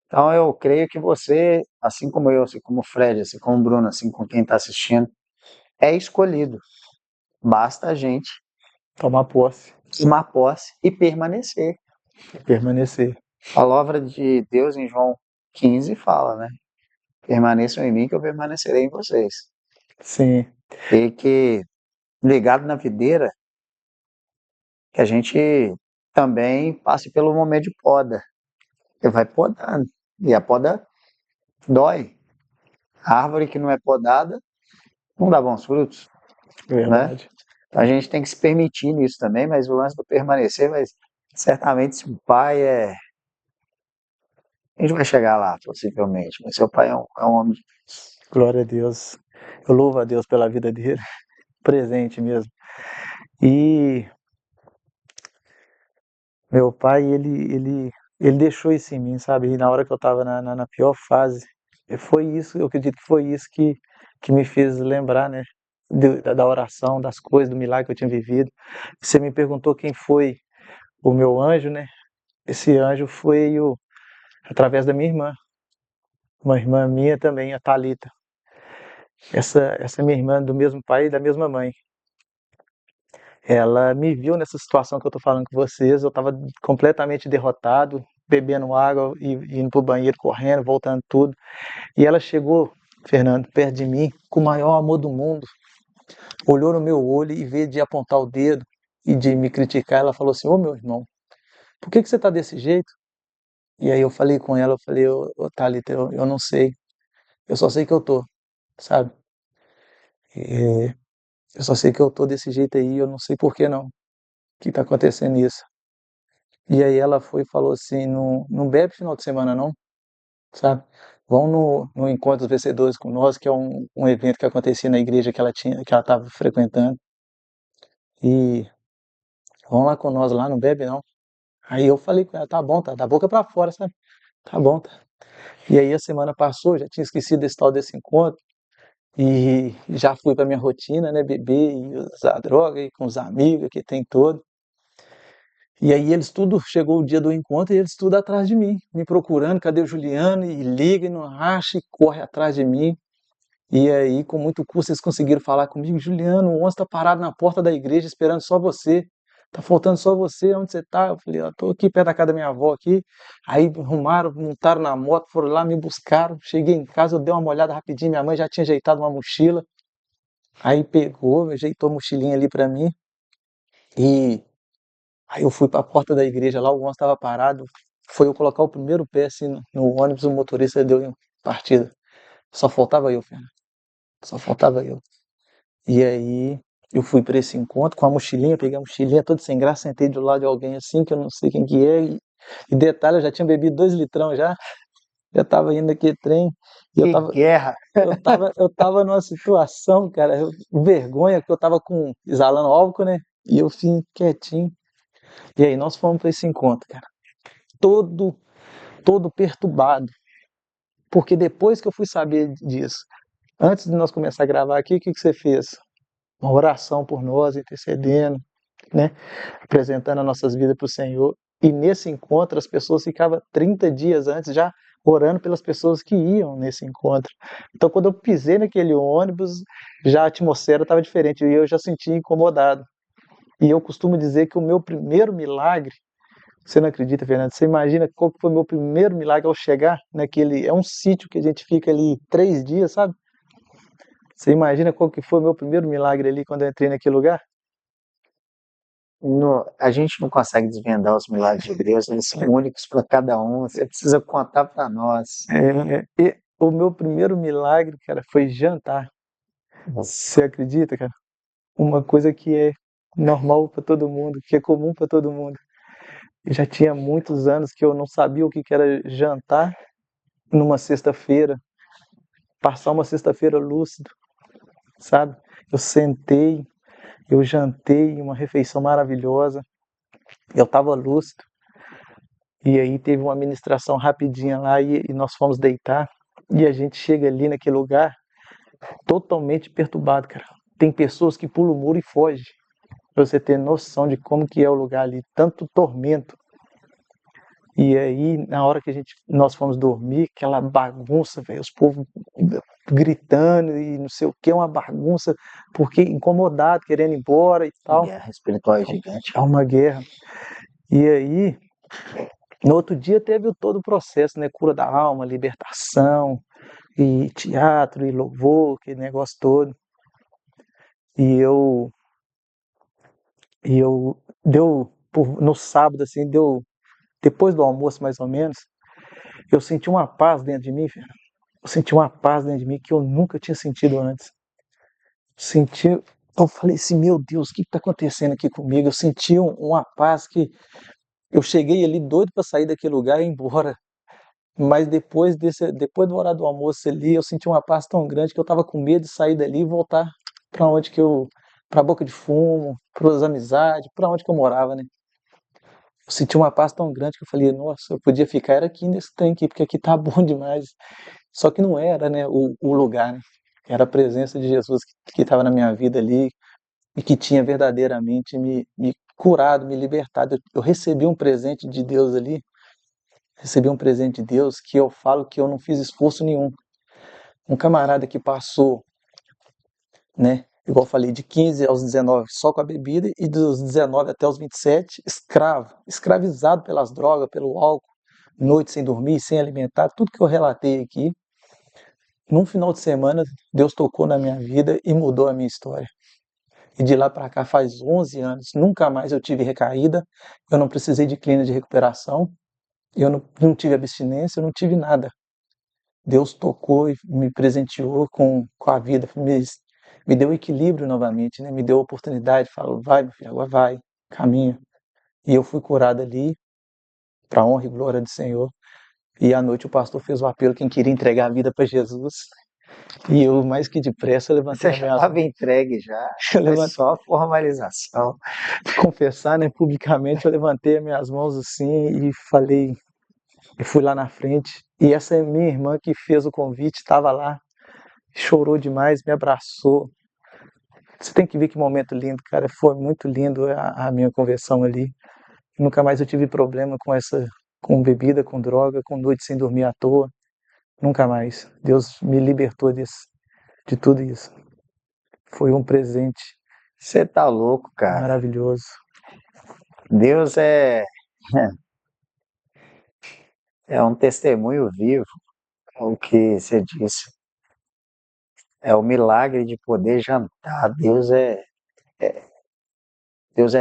Então eu creio que você, assim como eu, assim como o Fred, assim como o Bruno, assim como quem está assistindo, é escolhido. Basta a gente Tomar posse, tomar posse e permanecer. permanecer. A palavra de Deus em João 15 fala, né? Permaneçam em mim que eu permanecerei em vocês. Sim, E que, ligado na videira, que a gente também passe pelo momento de poda. Porque vai podando. E a poda dói. A árvore que não é podada não dá bons frutos, né? verdade. Então a gente tem que se permitir nisso também, mas o lance do permanecer, mas certamente se o pai é. A gente vai chegar lá, possivelmente, mas seu pai é um homem de Deus. Glória a Deus. Eu louvo a Deus pela vida dele, presente mesmo. E meu pai, ele deixou isso em mim, sabe? E na hora que eu estava na pior fase, foi isso, eu acredito que foi isso que me fez lembrar, né? Da oração, das coisas, do milagre que eu tinha vivido. Você me perguntou quem foi o meu anjo, né? Esse anjo foi através da minha irmã, uma irmã minha também, a Thalita. Essa minha irmã do mesmo pai e da mesma mãe. Ela me viu nessa situação que eu tô falando com vocês, eu estava completamente derrotado, bebendo água e indo pro banheiro, correndo, voltando tudo. E ela chegou, Fernando, perto de mim, com o maior amor do mundo, olhou no meu olho e veio de apontar o dedo e de me criticar. Ela falou assim: Ô meu irmão, por que você tá desse jeito? E aí eu falei com ela, eu falei: Ô Thalita, eu não sei, eu só sei que eu tô, sabe? É, eu só sei que eu tô desse jeito aí, eu não sei por que não, que tá acontecendo isso. E aí ela foi e falou assim: não bebe final de semana não, sabe? Vão no Encontro dos Vencedores com nós, que é um evento que acontecia na igreja que ela estava frequentando. E vão lá com nós lá, não bebe não. Aí eu falei com ela: tá bom, tá da boca pra fora, sabe? Tá bom, tá. E aí a semana passou, já tinha esquecido desse tal desse encontro. E já fui pra minha rotina, né? Beber e usar droga e com os amigos que tem todo. E aí eles tudo, chegou o dia do encontro e eles tudo atrás de mim, me procurando, cadê o Juliano? E liga e não acha e corre atrás de mim. E aí, com muito custo, eles conseguiram falar comigo: Juliano, o ônibus tá parado na porta da igreja esperando só você. Tá faltando só você, onde você tá? Eu falei: ó, tô aqui perto da casa da minha avó aqui. Aí arrumaram, montaram na moto, foram lá, me buscaram. Cheguei em casa, eu dei uma olhada rapidinho, minha mãe já tinha ajeitado uma mochila. Aí pegou, ajeitou a mochilinha ali pra mim. E aí eu fui para a porta da igreja lá, o ônibus estava parado. Foi eu colocar o primeiro pé assim no ônibus, o motorista deu partida. Só faltava eu, Fernando. Só faltava eu. E aí eu fui para esse encontro com a mochilinha, peguei a mochilinha toda sem graça, sentei do lado de alguém assim, que eu não sei quem que é. E detalhe, eu já tinha bebido 2 litrão já tava indo naquele trem. E Que guerra! eu tava numa situação, cara, vergonha, porque eu tava exalando álcool, né? E eu fui quietinho. E aí nós fomos para esse encontro, cara. Todo todo perturbado, porque depois que eu fui saber disso, antes de nós começar a gravar aqui, o que que você fez? Uma oração por nós, intercedendo, né? Apresentando as nossas vidas para o Senhor. E nesse encontro, as pessoas ficavam 30 dias antes já orando pelas pessoas que iam nesse encontro. Então, quando eu pisei naquele ônibus, já a atmosfera estava diferente e eu já sentia incomodado. E eu costumo dizer que o meu primeiro milagre. Você não acredita, Fernando? Você imagina qual que foi o meu primeiro milagre ao chegar naquele. É um sítio que a gente fica ali 3 dias, sabe? Você imagina qual que foi o meu primeiro milagre ali quando eu entrei naquele lugar? A gente não consegue desvendar os milagres de Deus, eles são únicos para cada um. Você precisa contar para nós. E o meu primeiro milagre, cara, foi jantar. Você acredita, cara? Uma coisa que é normal para todo mundo, que é comum para todo mundo. Eu já tinha muitos anos que eu não sabia o que que era jantar numa sexta-feira, passar uma sexta-feira lúcido, sabe? Eu sentei, eu jantei uma refeição maravilhosa, eu estava lúcido, e aí teve uma ministração rapidinha lá e nós fomos deitar, e a gente chega ali naquele lugar totalmente perturbado, cara. Tem pessoas que pulam o muro e fogem. para você ter noção de como que é o lugar ali, tanto tormento. E aí, na hora que nós fomos dormir, aquela bagunça, velho, os povos gritando e não sei o que, uma bagunça, porque incomodado, querendo ir embora e tal. Guerra espiritual é gigante. É uma guerra. E aí, no outro dia teve todo o processo, né? Cura da alma, libertação, e teatro, e louvor, aquele negócio todo. E no sábado, assim, depois do almoço mais ou menos, eu senti uma paz dentro de mim, velho. Eu senti uma paz dentro de mim que eu nunca tinha sentido antes. Eu falei assim, meu Deus, o que está acontecendo aqui comigo? Eu senti uma paz que eu cheguei ali doido para sair daquele lugar e ir embora. Mas depois do horário do almoço ali, eu senti uma paz tão grande que eu estava com medo de sair dali e voltar para onde que para a Boca de Fumo, para as amizades, para onde que eu morava, né? Eu senti uma paz tão grande que eu falei, nossa, eu podia ficar era aqui nesse trem aqui, porque aqui tá bom demais. Só que não era, né, o lugar, né? Era a presença de Jesus que estava na minha vida ali e que tinha verdadeiramente me curado, me libertado. Eu recebi um presente de Deus ali, recebi um presente de Deus que eu falo que eu não fiz esforço nenhum. Um camarada que passou, né, igual eu falei, de 15 aos 19 só com a bebida e dos 19 até os 27, escravizado pelas drogas, pelo álcool, noite sem dormir, sem alimentar, tudo que eu relatei aqui. Num final de semana, Deus tocou na minha vida e mudou a minha história. E de lá para cá faz 11 anos, nunca mais eu tive recaída, eu não precisei de clínica de recuperação, eu não tive abstinência, eu não tive nada. Deus tocou e me presenteou com a vida, me deu equilíbrio novamente, né? Me deu a oportunidade, falou, vai, meu filho, agora vai, caminha. E eu fui curado ali, para honra e glória do Senhor. E à noite o pastor fez o apelo, quem queria entregar a vida para Jesus. E eu, mais que depressa, levantei Você as já minhas estava mãos. entregue já, Eu foi levantei, só formalização. confessar, né, publicamente, eu levantei as minhas mãos assim e falei, eu fui lá na frente. E essa minha irmã que fez o convite estava lá, chorou demais, me abraçou. Você tem que ver que momento lindo, cara. Foi muito lindo a minha conversão ali. Nunca mais eu tive problema com bebida, com droga, com noite sem dormir à toa. Nunca mais. Deus me libertou de tudo isso. Foi um presente Você tá louco, cara. maravilhoso. Deus é um testemunho vivo, o que você disse. É o milagre de poder jantar. Deus é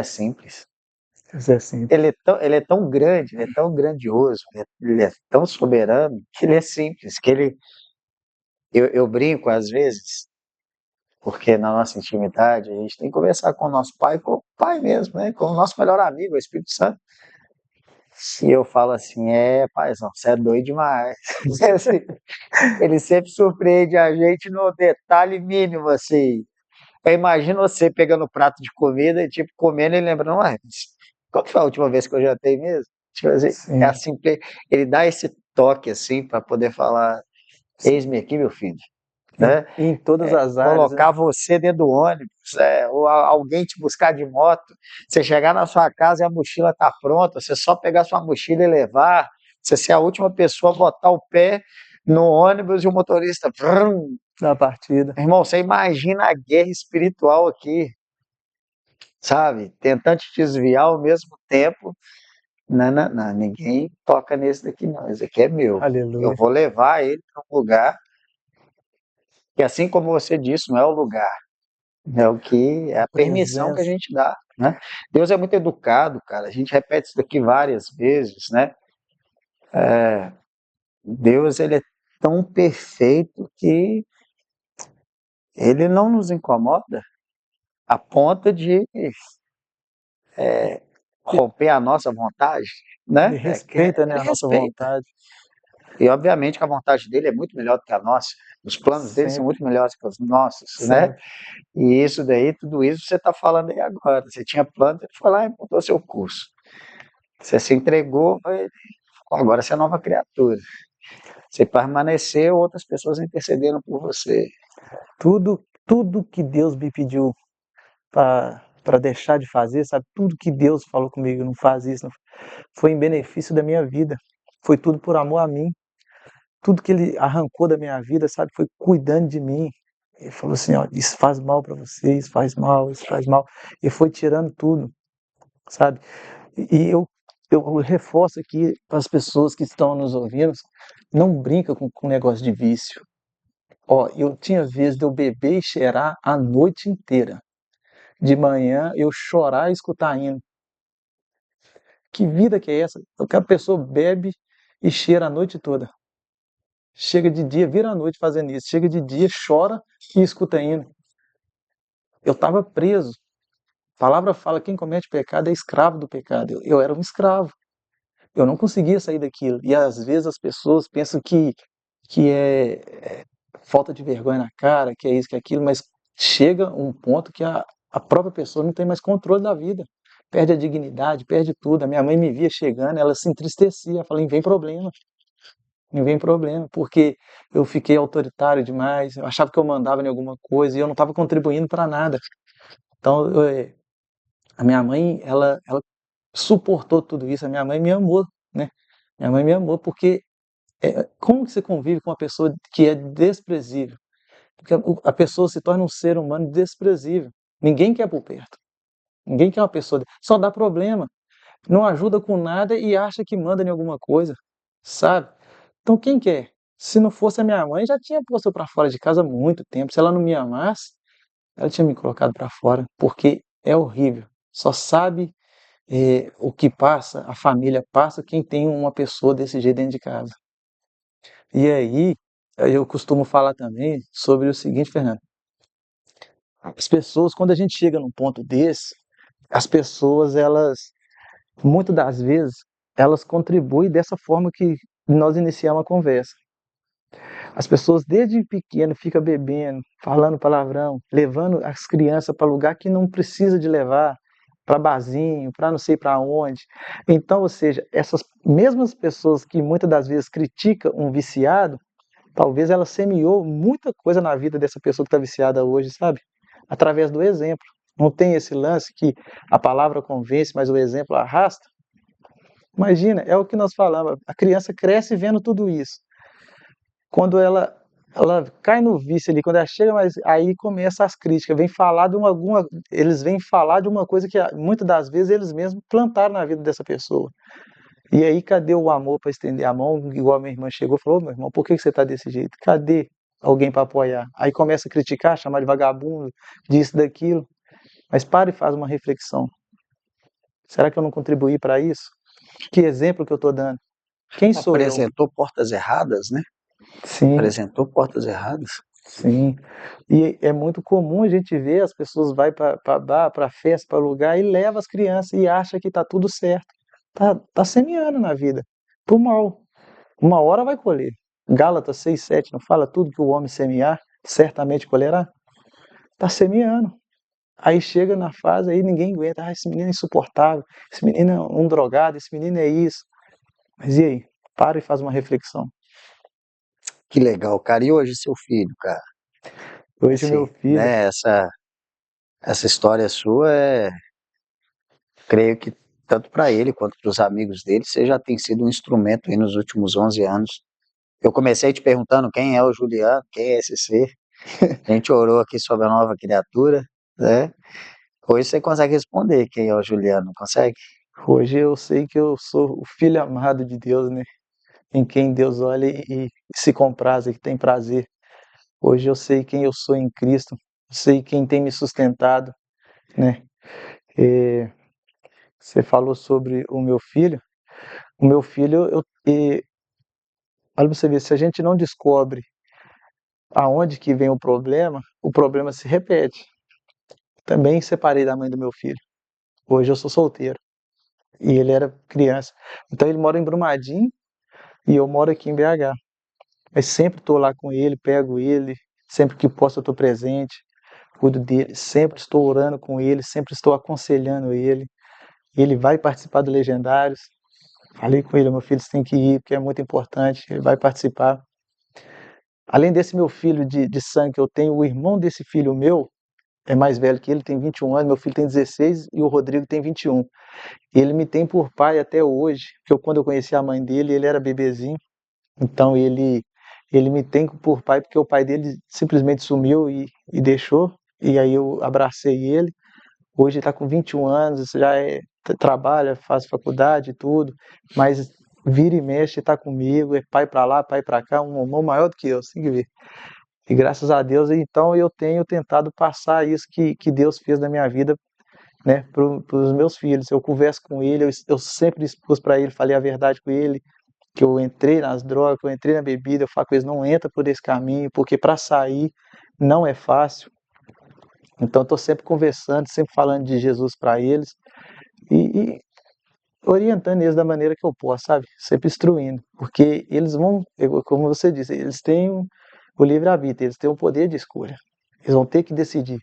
simples. Deus é simples. Ele é tão grande, ele é tão grandioso, ele é tão soberano, que ele é simples, eu brinco às vezes, porque na nossa intimidade a gente tem que conversar com o nosso pai, com o pai mesmo, né? Com o nosso melhor amigo, o Espírito Santo. E eu falo assim, paizão, você é doido demais. Ele sempre surpreende a gente no detalhe mínimo, assim. Eu imagino você pegando o prato de comida e, tipo, comendo e lembrando, ué, mas qual que foi a última vez que eu jantei mesmo? Tipo assim, é Sim. assim, ele dá esse toque, assim, para poder falar, eis-me aqui, meu filho, né? Em todas as áreas, né? Colocar você dentro do ônibus, ou alguém te buscar de moto, você chegar na sua casa e a mochila tá pronta, você só pegar sua mochila e levar, você ser a última pessoa a botar o pé no ônibus e o motorista, vrum. Na partida. Irmão, você imagina a guerra espiritual aqui, sabe? Tentando te desviar ao mesmo tempo. Não, não, não, ninguém toca nesse daqui não, esse aqui é meu. Eu Aleluia. vou levar ele para um lugar que, assim como você disse, não é o lugar, é o que é a permissão que a Presença. gente dá, né? Deus é muito educado, cara. A gente repete isso daqui várias vezes, né? Deus, ele é tão perfeito que ele não nos incomoda a ponto de romper a nossa vontade, Ele né? respeita, né, Ele a nossa respeita. vontade. E obviamente que a vontade dele é muito melhor do que a nossa. Os planos dele são Sempre, muito melhores que os nossos, né? sempre. E isso daí, tudo isso você está falando aí agora. Você tinha plano, ele foi lá e mudou seu curso. Você se entregou, agora você é nova criatura. Você permaneceu, outras pessoas intercederam por você. Tudo que Deus me pediu para para deixar de fazer, sabe? Tudo que Deus falou comigo, não faz isso, não. Foi em benefício da minha vida. Foi tudo por amor a mim. Tudo que ele arrancou da minha vida, sabe? Foi cuidando de mim. Ele falou assim, ó, isso faz mal para você, isso faz mal, isso faz mal. E foi tirando tudo, sabe? E eu reforço aqui para as pessoas que estão nos ouvindo, não brinca com negócio de vício. Ó, eu tinha vezes de eu beber e cheirar a noite inteira. De manhã eu chorar e escutar hino. Que vida que é essa? Que a pessoa bebe e cheira a noite toda. Chega de dia, vira a noite fazendo isso. Chega de dia, chora e escuta hino. Eu estava preso. A palavra fala: quem comete pecado é escravo do pecado. Eu era um escravo. Eu não conseguia sair daquilo. E às vezes as pessoas pensam que é falta de vergonha na cara, que é isso, que é aquilo, mas chega um ponto que a própria pessoa não tem mais controle da vida. Perde a dignidade, perde tudo. A minha mãe me via chegando, ela se entristecia. Eu falei, não vem problema, não vem problema, porque eu fiquei autoritário demais, eu achava que eu mandava em alguma coisa e eu não estava contribuindo para nada. Então, a minha mãe, ela suportou tudo isso, a minha mãe me amou, né? Minha mãe me amou porque como que você convive com uma pessoa que é desprezível? Porque a pessoa se torna um ser humano desprezível. Ninguém quer por perto. Ninguém quer uma pessoa. Só dá problema. Não ajuda com nada e acha que manda em alguma coisa. Sabe? Então quem quer? Se não fosse a minha mãe, já tinha posto eu para fora de casa há muito tempo. Se ela não me amasse, ela tinha me colocado para fora. Porque é horrível. Só sabe o que passa, a família passa, quem tem uma pessoa desse jeito dentro de casa. E aí, eu costumo falar também sobre o seguinte, Fernando. As pessoas, quando a gente chega num ponto desse, as pessoas, elas, muitas das vezes, elas contribuem dessa forma que nós iniciamos a conversa. As pessoas, desde pequeno, ficam bebendo, falando palavrão, levando as crianças para lugar que não precisa de levar, para barzinho, para não sei para onde. Então, ou seja, essas mesmas pessoas que muitas das vezes criticam um viciado, talvez ela semeou muita coisa na vida dessa pessoa que está viciada hoje, sabe? Através do exemplo. Não tem esse lance que a palavra convence, mas o exemplo arrasta? Imagina, é o que nós falamos. A criança cresce vendo tudo isso. Quando ela cai no vício ali, quando ela chega, mas aí começa as críticas, eles vêm falar de uma coisa que muitas das vezes eles mesmos plantaram na vida dessa pessoa. E aí, cadê o amor para estender a mão? Igual a minha irmã chegou e falou: meu irmão, por que você está desse jeito? Cadê alguém para apoiar? Aí começa a criticar, chamar de vagabundo, disso, daquilo. Mas para e faz uma reflexão. Será que eu não contribuí para isso? Que exemplo que eu estou dando? Quem sou eu? Apresentou portas erradas, né? Sim, Apresentou portas erradas. sim. E é muito comum a gente ver as pessoas vai para bar, para festa, para lugar e leva as crianças e acha que está tudo certo. Tá semeando na vida, por mal. Uma hora vai colher. Gálatas 6:7 não fala tudo que o homem semear, certamente colherá? Tá semeando. Aí chega na fase aí ninguém aguenta. Ah, esse menino é insuportável, esse menino é um drogado, esse menino é isso. Mas e aí? Para e faz uma reflexão. Que legal, cara. E hoje seu filho, cara? Hoje meu filho, Né, essa história sua creio que tanto para ele quanto para os amigos dele, você já tem sido um instrumento aí nos últimos 11 anos. Eu comecei te perguntando quem é o Juliano, quem é esse ser. A gente orou aqui sobre a nova criatura, né? Hoje você consegue responder quem é o Juliano, não consegue? hoje eu sei que eu sou o filho amado de Deus, né? Em quem Deus olha e se compraz, e que tem prazer. Hoje eu sei quem eu sou em Cristo, eu sei quem tem me sustentado, né? E você falou sobre o meu filho. O meu filho, olha pra você ver, se a gente não descobre aonde que vem o problema se repete. Também separei da mãe do meu filho. Hoje eu sou solteiro. E ele era criança. Então ele mora em Brumadinho e eu moro aqui em BH. Mas sempre estou lá com ele, pego ele, sempre que posso eu estou presente, cuido dele, sempre estou orando com ele, sempre estou aconselhando ele. Ele vai participar do Legendários. Falei com ele, meu filho, você tem que ir, porque é muito importante. Ele vai participar. Além desse meu filho de sangue que eu tenho, o irmão desse filho meu, é mais velho que ele, tem 21 anos, meu filho tem 16 e o Rodrigo tem 21. Ele me tem por pai até hoje, porque quando eu conheci a mãe dele, ele era bebezinho, então ele me tem por pai porque o pai dele simplesmente sumiu e deixou, e aí eu abracei ele. Hoje ele está com 21 anos, trabalha, faz faculdade e tudo, mas vira e mexe, está comigo, é pai para lá, pai para cá, um irmão maior do que eu, assim que vê. E graças a Deus, então eu tenho tentado passar isso que Deus fez na minha vida, né, para os meus filhos. Eu converso com ele, eu sempre expus para ele, falei a verdade com ele, que eu entrei nas drogas, que eu entrei na bebida, eu falo com eles, não entra por esse caminho, porque para sair não é fácil. Então estou sempre conversando, sempre falando de Jesus para eles e orientando eles da maneira que eu posso, sabe? Sempre instruindo, porque eles vão, como você disse, eles têm o livre-arbítrio, eles têm o poder de escolha. Eles vão ter que decidir.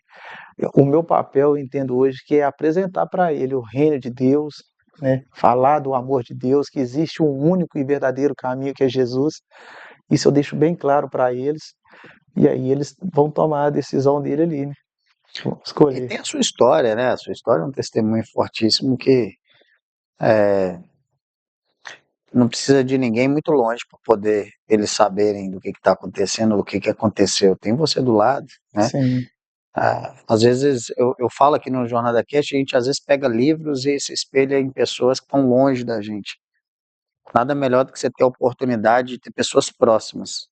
O meu papel, eu entendo hoje, que é apresentar para ele o reino de Deus, né? Falar do amor de Deus, que existe um único e verdadeiro caminho que é Jesus. Isso eu deixo bem claro para eles. E aí eles vão tomar a decisão dele ali, né? Vão E escolher. tem a sua história, né? A sua história é um testemunho fortíssimo que não precisa de ninguém muito longe para poder eles saberem do que está acontecendo, o que aconteceu. Tem você do lado, né? Sim, Às vezes eu falo aqui no Jornada Cast, a gente às vezes pega livros e se espelha em pessoas que estão longe da gente. Nada melhor do que você ter a oportunidade de ter pessoas próximas.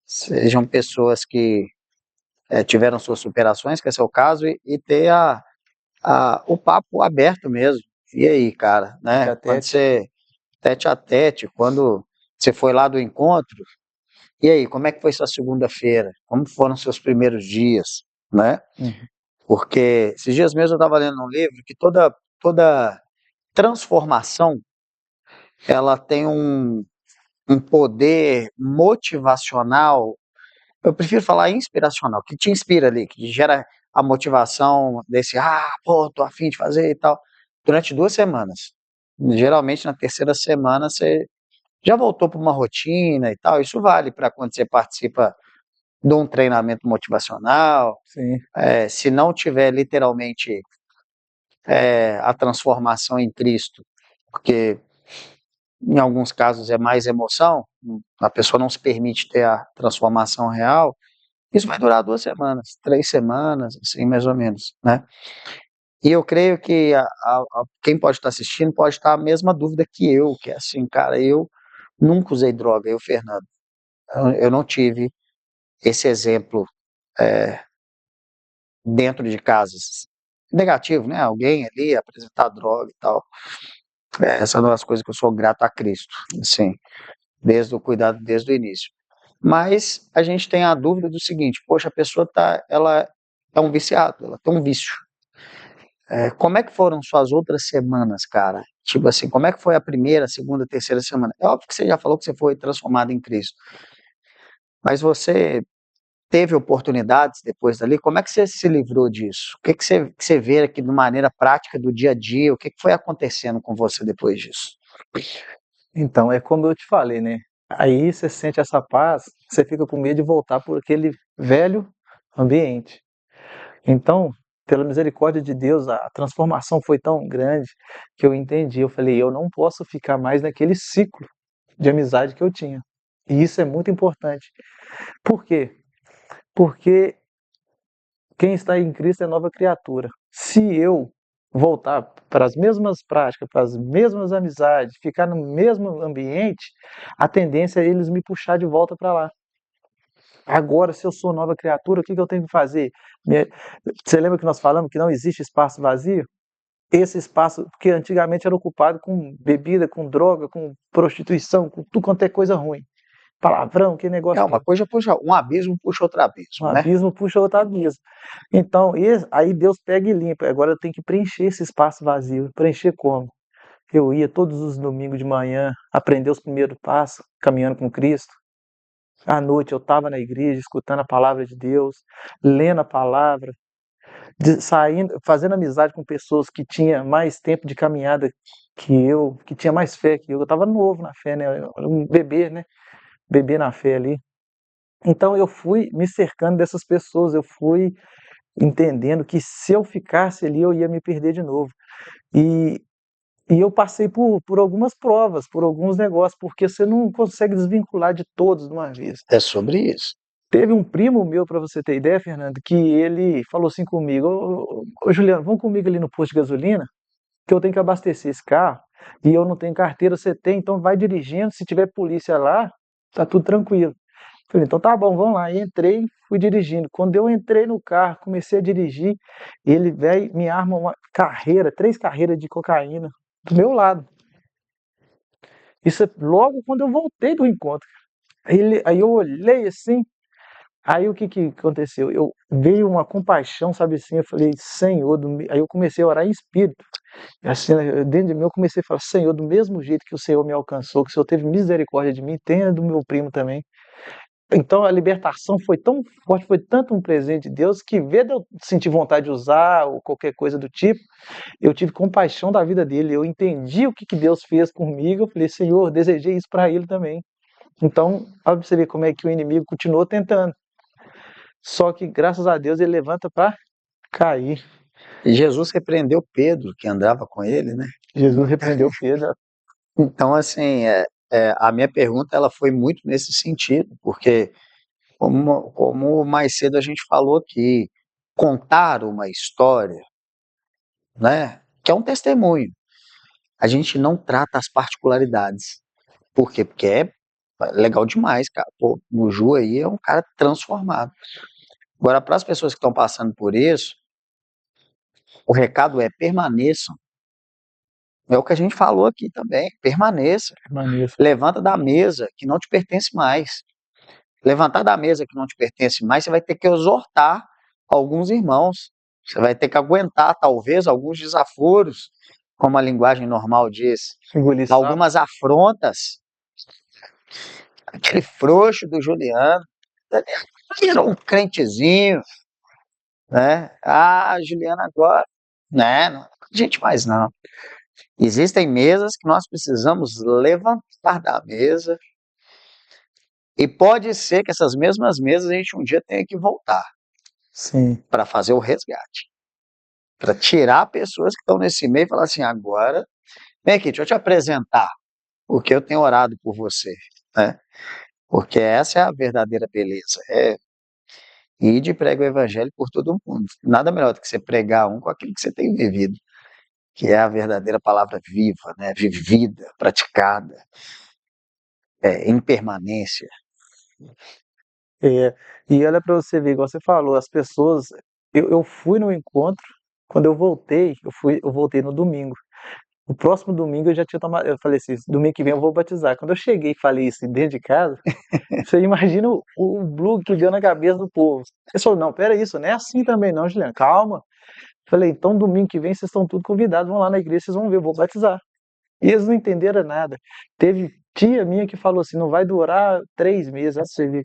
Sejam pessoas que tiveram suas superações, que é seu caso, e ter o papo aberto mesmo. E aí, cara, tete né? a Quando tete. você, tete a tete, quando você foi lá do encontro, e aí, como é que foi sua segunda-feira? Como foram seus primeiros dias, né? Uhum. Porque esses dias mesmo eu estava lendo um livro que toda transformação, ela tem um poder motivacional, eu prefiro falar inspiracional, que te inspira ali, que gera a motivação desse, pô, tô a fim de fazer e tal, durante 2 semanas. Geralmente na terceira semana você já voltou para uma rotina e tal. Isso vale para quando você participa de um treinamento motivacional. Sim, Se não tiver literalmente a transformação em Cristo, porque em alguns casos é mais emoção, a pessoa não se permite ter a transformação real, isso vai durar 2 semanas, 3 semanas, assim, mais ou menos, né? E eu creio que quem pode estar assistindo pode estar a mesma dúvida que eu, que é assim, cara, eu nunca usei droga, eu, Fernando, eu não tive esse exemplo dentro de casas. Negativo, né? Alguém ali apresentar droga e tal. Essa é uma das coisas que eu sou grato a Cristo, assim, desde o cuidado desde o início. Mas a gente tem a dúvida do seguinte: poxa, a pessoa ela é um viciado, ela tem um vício. Como é que foram suas outras semanas, cara? Tipo assim, como é que foi a primeira, segunda, terceira semana? É óbvio que você já falou que você foi transformado em Cristo, mas você teve oportunidades depois dali? Como é que você se livrou disso? O que você vê aqui de maneira prática do dia a dia? O que foi acontecendo com você depois disso? então, é como eu te falei, né? Aí você sente essa paz, você fica com medo de voltar por aquele velho ambiente. Então, pela misericórdia de Deus, a transformação foi tão grande que eu entendi. Eu falei, eu não posso ficar mais naquele ciclo de amizade que eu tinha. E isso é muito importante. Por quê? Porque quem está em Cristo é nova criatura. Se eu voltar para as mesmas práticas, para as mesmas amizades, ficar no mesmo ambiente, a tendência é eles me puxar de volta para lá. Agora, se eu sou nova criatura, o que eu tenho que fazer? Você lembra que nós falamos que não existe espaço vazio? Esse espaço, que antigamente era ocupado com bebida, com droga, com prostituição, com tudo quanto é coisa ruim. Palavrão, que negócio Uma todo. coisa puxa, um abismo puxa outro Um abismo, né? abismo puxa outro abismo. Então, aí Deus pega e limpa. Agora eu tenho que preencher esse espaço vazio. Preencher como? Eu ia todos os domingos de manhã aprender os primeiros passos, caminhando com Cristo. À noite eu estava na igreja, escutando a palavra de Deus, lendo a palavra, saindo, fazendo amizade com pessoas que tinham mais tempo de caminhada que eu, que tinha mais fé que eu. Eu estava novo na fé, né? Eu era um bebê, né? Bebê na fé ali. Então eu fui me cercando dessas pessoas, eu fui entendendo que se eu ficasse ali eu ia me perder de novo. E, e eu passei por algumas provas, por alguns negócios, porque você não consegue desvincular de todos de uma vez. É sobre isso. Teve um primo meu, para você ter ideia, Fernando, que ele falou assim comigo: ô Juliano, vamos comigo ali no posto de gasolina, que eu tenho que abastecer esse carro, e eu não tenho carteira, você tem, então vai dirigindo, se tiver polícia lá, tá tudo tranquilo. Falei, então tá bom, vamos lá. E entrei, fui dirigindo. Quando eu entrei no carro, comecei a dirigir, ele, velho, me arma uma carreira, 3 carreiras de cocaína do meu lado. Isso é logo quando eu voltei do encontro. Aí eu olhei assim, aí o que que aconteceu? Eu veio uma compaixão, sabe assim, eu falei, Senhor, aí eu comecei a orar em espírito. E assim, dentro de mim eu comecei a falar, Senhor, do mesmo jeito que o Senhor me alcançou, que o Senhor teve misericórdia de mim, tenha do meu primo também. Então a libertação foi tão forte, foi tanto um presente de Deus, que vendo eu sentir vontade de usar ou qualquer coisa do tipo, eu tive compaixão da vida dele, eu entendi o que que Deus fez comigo, eu falei, Senhor, desejei isso para ele também. Então, olha pra você ver como é que o inimigo continuou tentando. Só que, graças a Deus, ele levanta para cair. E Jesus repreendeu Pedro, que andava com ele, né? Jesus repreendeu Pedro. Então, assim, a minha pergunta ela foi muito nesse sentido, porque, como mais cedo a gente falou aqui, contar uma história, né, que é um testemunho, a gente não trata as particularidades. Por quê? Porque é legal demais, cara. Pô, o Ju aí é um cara transformado. Agora, para as pessoas que estão passando por isso, o recado é permaneçam. É o que a gente falou aqui também, permaneça. Permaneça. Levanta da mesa que não te pertence mais. Levantar da mesa que não te pertence mais, você vai ter que exortar alguns irmãos. Você vai ter que aguentar, talvez, alguns desaforos, como a linguagem normal diz, Engolir sapo. algumas afrontas. Aquele frouxo do Juliano, virou um crentezinho, né? Ah, Juliano agora, né? Não, gente, mais não. Existem mesas que nós precisamos levantar da mesa e pode ser que essas mesmas mesas a gente um dia tenha que voltar Sim. para fazer o resgate, para tirar pessoas que estão nesse meio e falar assim, agora, vem aqui, deixa eu te apresentar, porque eu tenho orado por você, né? Porque essa é a verdadeira beleza, é ir de prega o evangelho por todo mundo. Nada melhor do que você pregar um com aquilo que você tem vivido, que é a verdadeira palavra viva, né? Vivida, praticada, em permanência. É, e olha para você ver, igual você falou, as pessoas. Eu fui no encontro, quando eu voltei, eu voltei no domingo. O próximo domingo eu já tinha tomado. Eu falei assim: domingo que vem eu vou batizar. Quando eu cheguei e falei isso dentro de casa, você imagina o blue que deu na cabeça do povo. Ele falou: não, pera isso, não é assim também, não, Juliano, calma. Falei: então domingo que vem vocês estão tudo convidados, vão lá na igreja, vocês vão ver, eu vou batizar. E eles não entenderam nada. Teve tia minha que falou assim: não vai durar 3 meses. Olha pra você ver.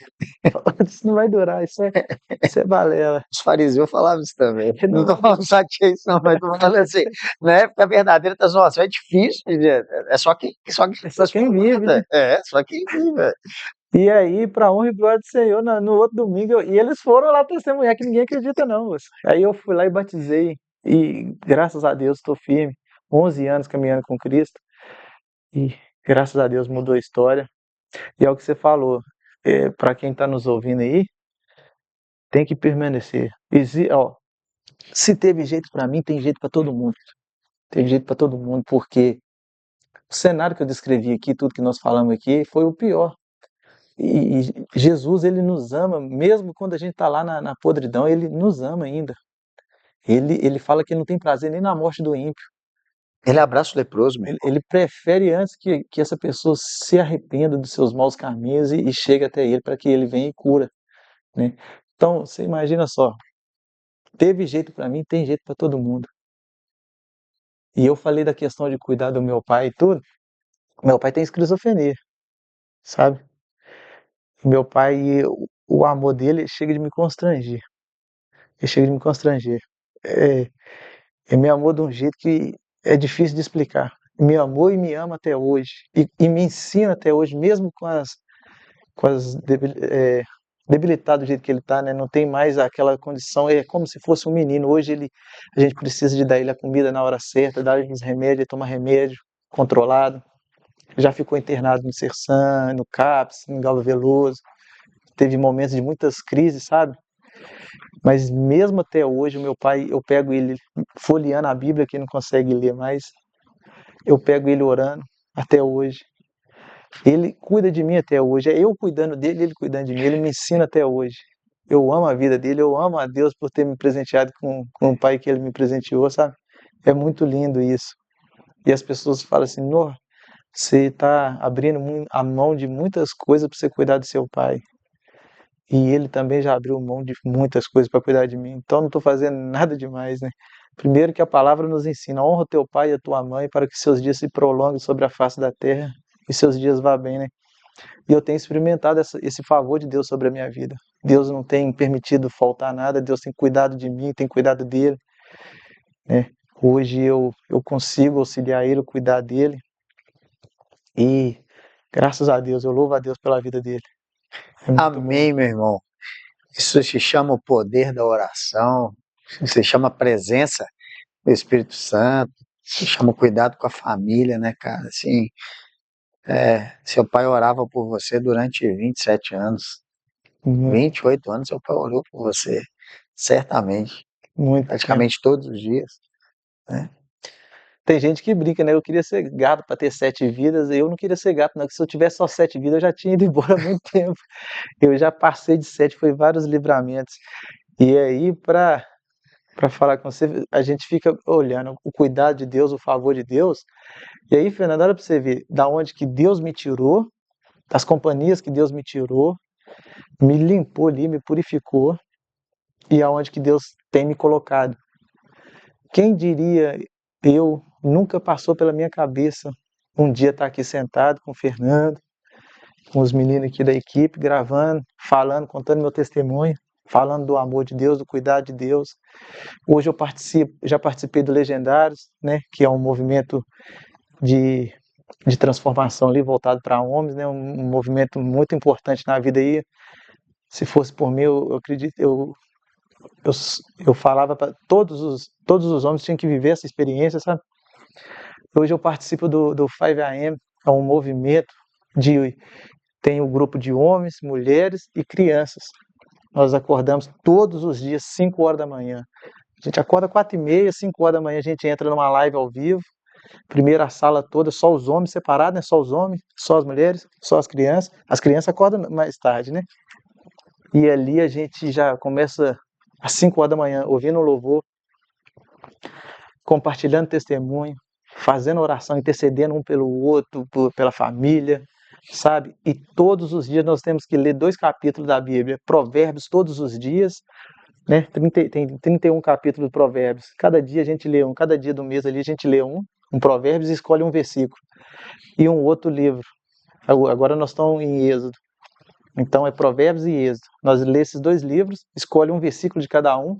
Isso não vai durar, isso é balela. Os fariseus falavam isso também. Não Não estou vai falando só de isso, não, mas estou falando assim, na época verdadeira, tá zoando, é difícil, gente. É só quem É só quem vive, né? só quem vive. E aí, pra honra e glória do Senhor, no outro domingo, e eles foram lá testemunhar, que ninguém acredita não, moço. Aí eu fui lá e batizei, e graças a Deus estou firme, 11 anos caminhando com Cristo, e graças a Deus mudou a história. E é o que você falou, para quem está nos ouvindo aí, tem que permanecer. Ó, se teve jeito para mim, tem jeito para todo mundo. Tem jeito para todo mundo, porque o cenário que eu descrevi aqui, tudo que nós falamos aqui, foi o pior. E Jesus, ele nos ama, mesmo quando a gente está lá na podridão, ele nos ama ainda. Ele fala que ele não tem prazer nem na morte do ímpio. Ele abraça o leproso, meu irmão. Ele prefere antes que essa pessoa se arrependa dos seus maus caminhos e chegue até ele para que ele venha e cura, né? Então, você imagina só, teve jeito para mim, tem jeito para todo mundo. E eu falei da questão de cuidar do meu pai e tudo. Meu pai tem esquizofrenia, sabe? Meu pai, o amor dele chega de me constranger. Ele chega de me constranger. É, Ele me amou de um jeito que é difícil de explicar. Me amou e me ama até hoje. E me ensina até hoje, mesmo com as debilitado do jeito que ele está, né? Não tem mais aquela condição, é como se fosse um menino. Hoje a gente precisa de dar ele a comida na hora certa, dar ele os remédios, ele toma remédio controlado. Já ficou internado no Sersan, no CAPS, no Galo Veloso. Teve momentos de muitas crises, sabe? Mas mesmo até hoje, o meu pai, eu pego ele folheando a Bíblia, que ele não consegue ler mais. Eu pego ele orando até hoje. Ele cuida de mim até hoje. É eu cuidando dele, ele cuidando de mim. Ele me ensina até hoje. Eu amo a vida dele, eu amo a Deus por ter me presenteado com o pai que ele me presenteou, sabe? É muito lindo isso. E as pessoas falam assim, Nor, você está abrindo a mão de muitas coisas para você cuidar do seu pai. E ele também já abriu mão de muitas coisas para cuidar de mim. Então não estou fazendo nada demais, né? Primeiro que a palavra nos ensina, honra o teu pai e a tua mãe para que seus dias se prolonguem sobre a face da terra e seus dias vá bem, né? E eu tenho experimentado esse favor de Deus sobre a minha vida. Deus não tem permitido faltar nada, Deus tem cuidado de mim, tem cuidado dele, né? Hoje eu consigo auxiliar ele, cuidar dele e graças a Deus, eu louvo a Deus pela vida dele. É muito bom. Amém, meu irmão. Isso se chama o poder da oração, se chama a presença do Espírito Santo, se chama o cuidado com a família, né, cara? Assim, seu pai orava por você durante 27 anos, Muito, 28 anos seu pai orou por você, certamente, muito tempo. praticamente todos os dias, né? Tem gente que brinca, né? Eu queria ser gato para ter 7 vidas. Eu não queria ser gato, não. Que se eu tivesse só 7 vidas, eu já tinha ido embora há muito tempo. Eu já passei de 7, foi vários livramentos. E aí, para falar com você, a gente fica olhando o cuidado de Deus, o favor de Deus. E aí, Fernando, olha para você ver da onde que Deus me tirou, das companhias que Deus me tirou, me limpou ali, me purificou, e aonde que Deus tem me colocado. Quem diria eu, nunca passou pela minha cabeça um dia estar aqui sentado com o Fernando, com os meninos aqui da equipe, gravando, falando, contando meu testemunho, falando do amor de Deus, do cuidado de Deus. Hoje eu já participei do Legendários, né, que é um movimento de, de transformação ali voltado para homens, né, um movimento muito importante na vida aí. Se fosse por mim, eu acredito, eu, eu falava para todos os homens tinham que viver essa experiência, sabe? Hoje eu participo do 5am, é um movimento tem um grupo de homens, mulheres e crianças. Nós acordamos todos os dias 5 horas da manhã. A gente acorda 4h30, 5 horas da manhã a gente entra numa live ao vivo. Primeira sala toda, só os homens separados, né? Só os homens, só as mulheres, só as crianças. As crianças acordam mais tarde, né? E ali a gente já começa às 5 horas da manhã, ouvindo o louvor, compartilhando testemunho, fazendo oração, intercedendo um pelo outro, pela família, sabe? E todos os dias nós temos que ler 2 capítulos da Bíblia, Provérbios todos os dias, né? Tem 31 capítulos de Provérbios. Cada dia a gente lê um, cada dia do mês ali a gente lê um Provérbios e escolhe um versículo. E um outro livro. Agora nós estamos em Êxodo. Então é Provérbios e Êxodo. Nós lemos esses 2 livros, escolhe um versículo de cada um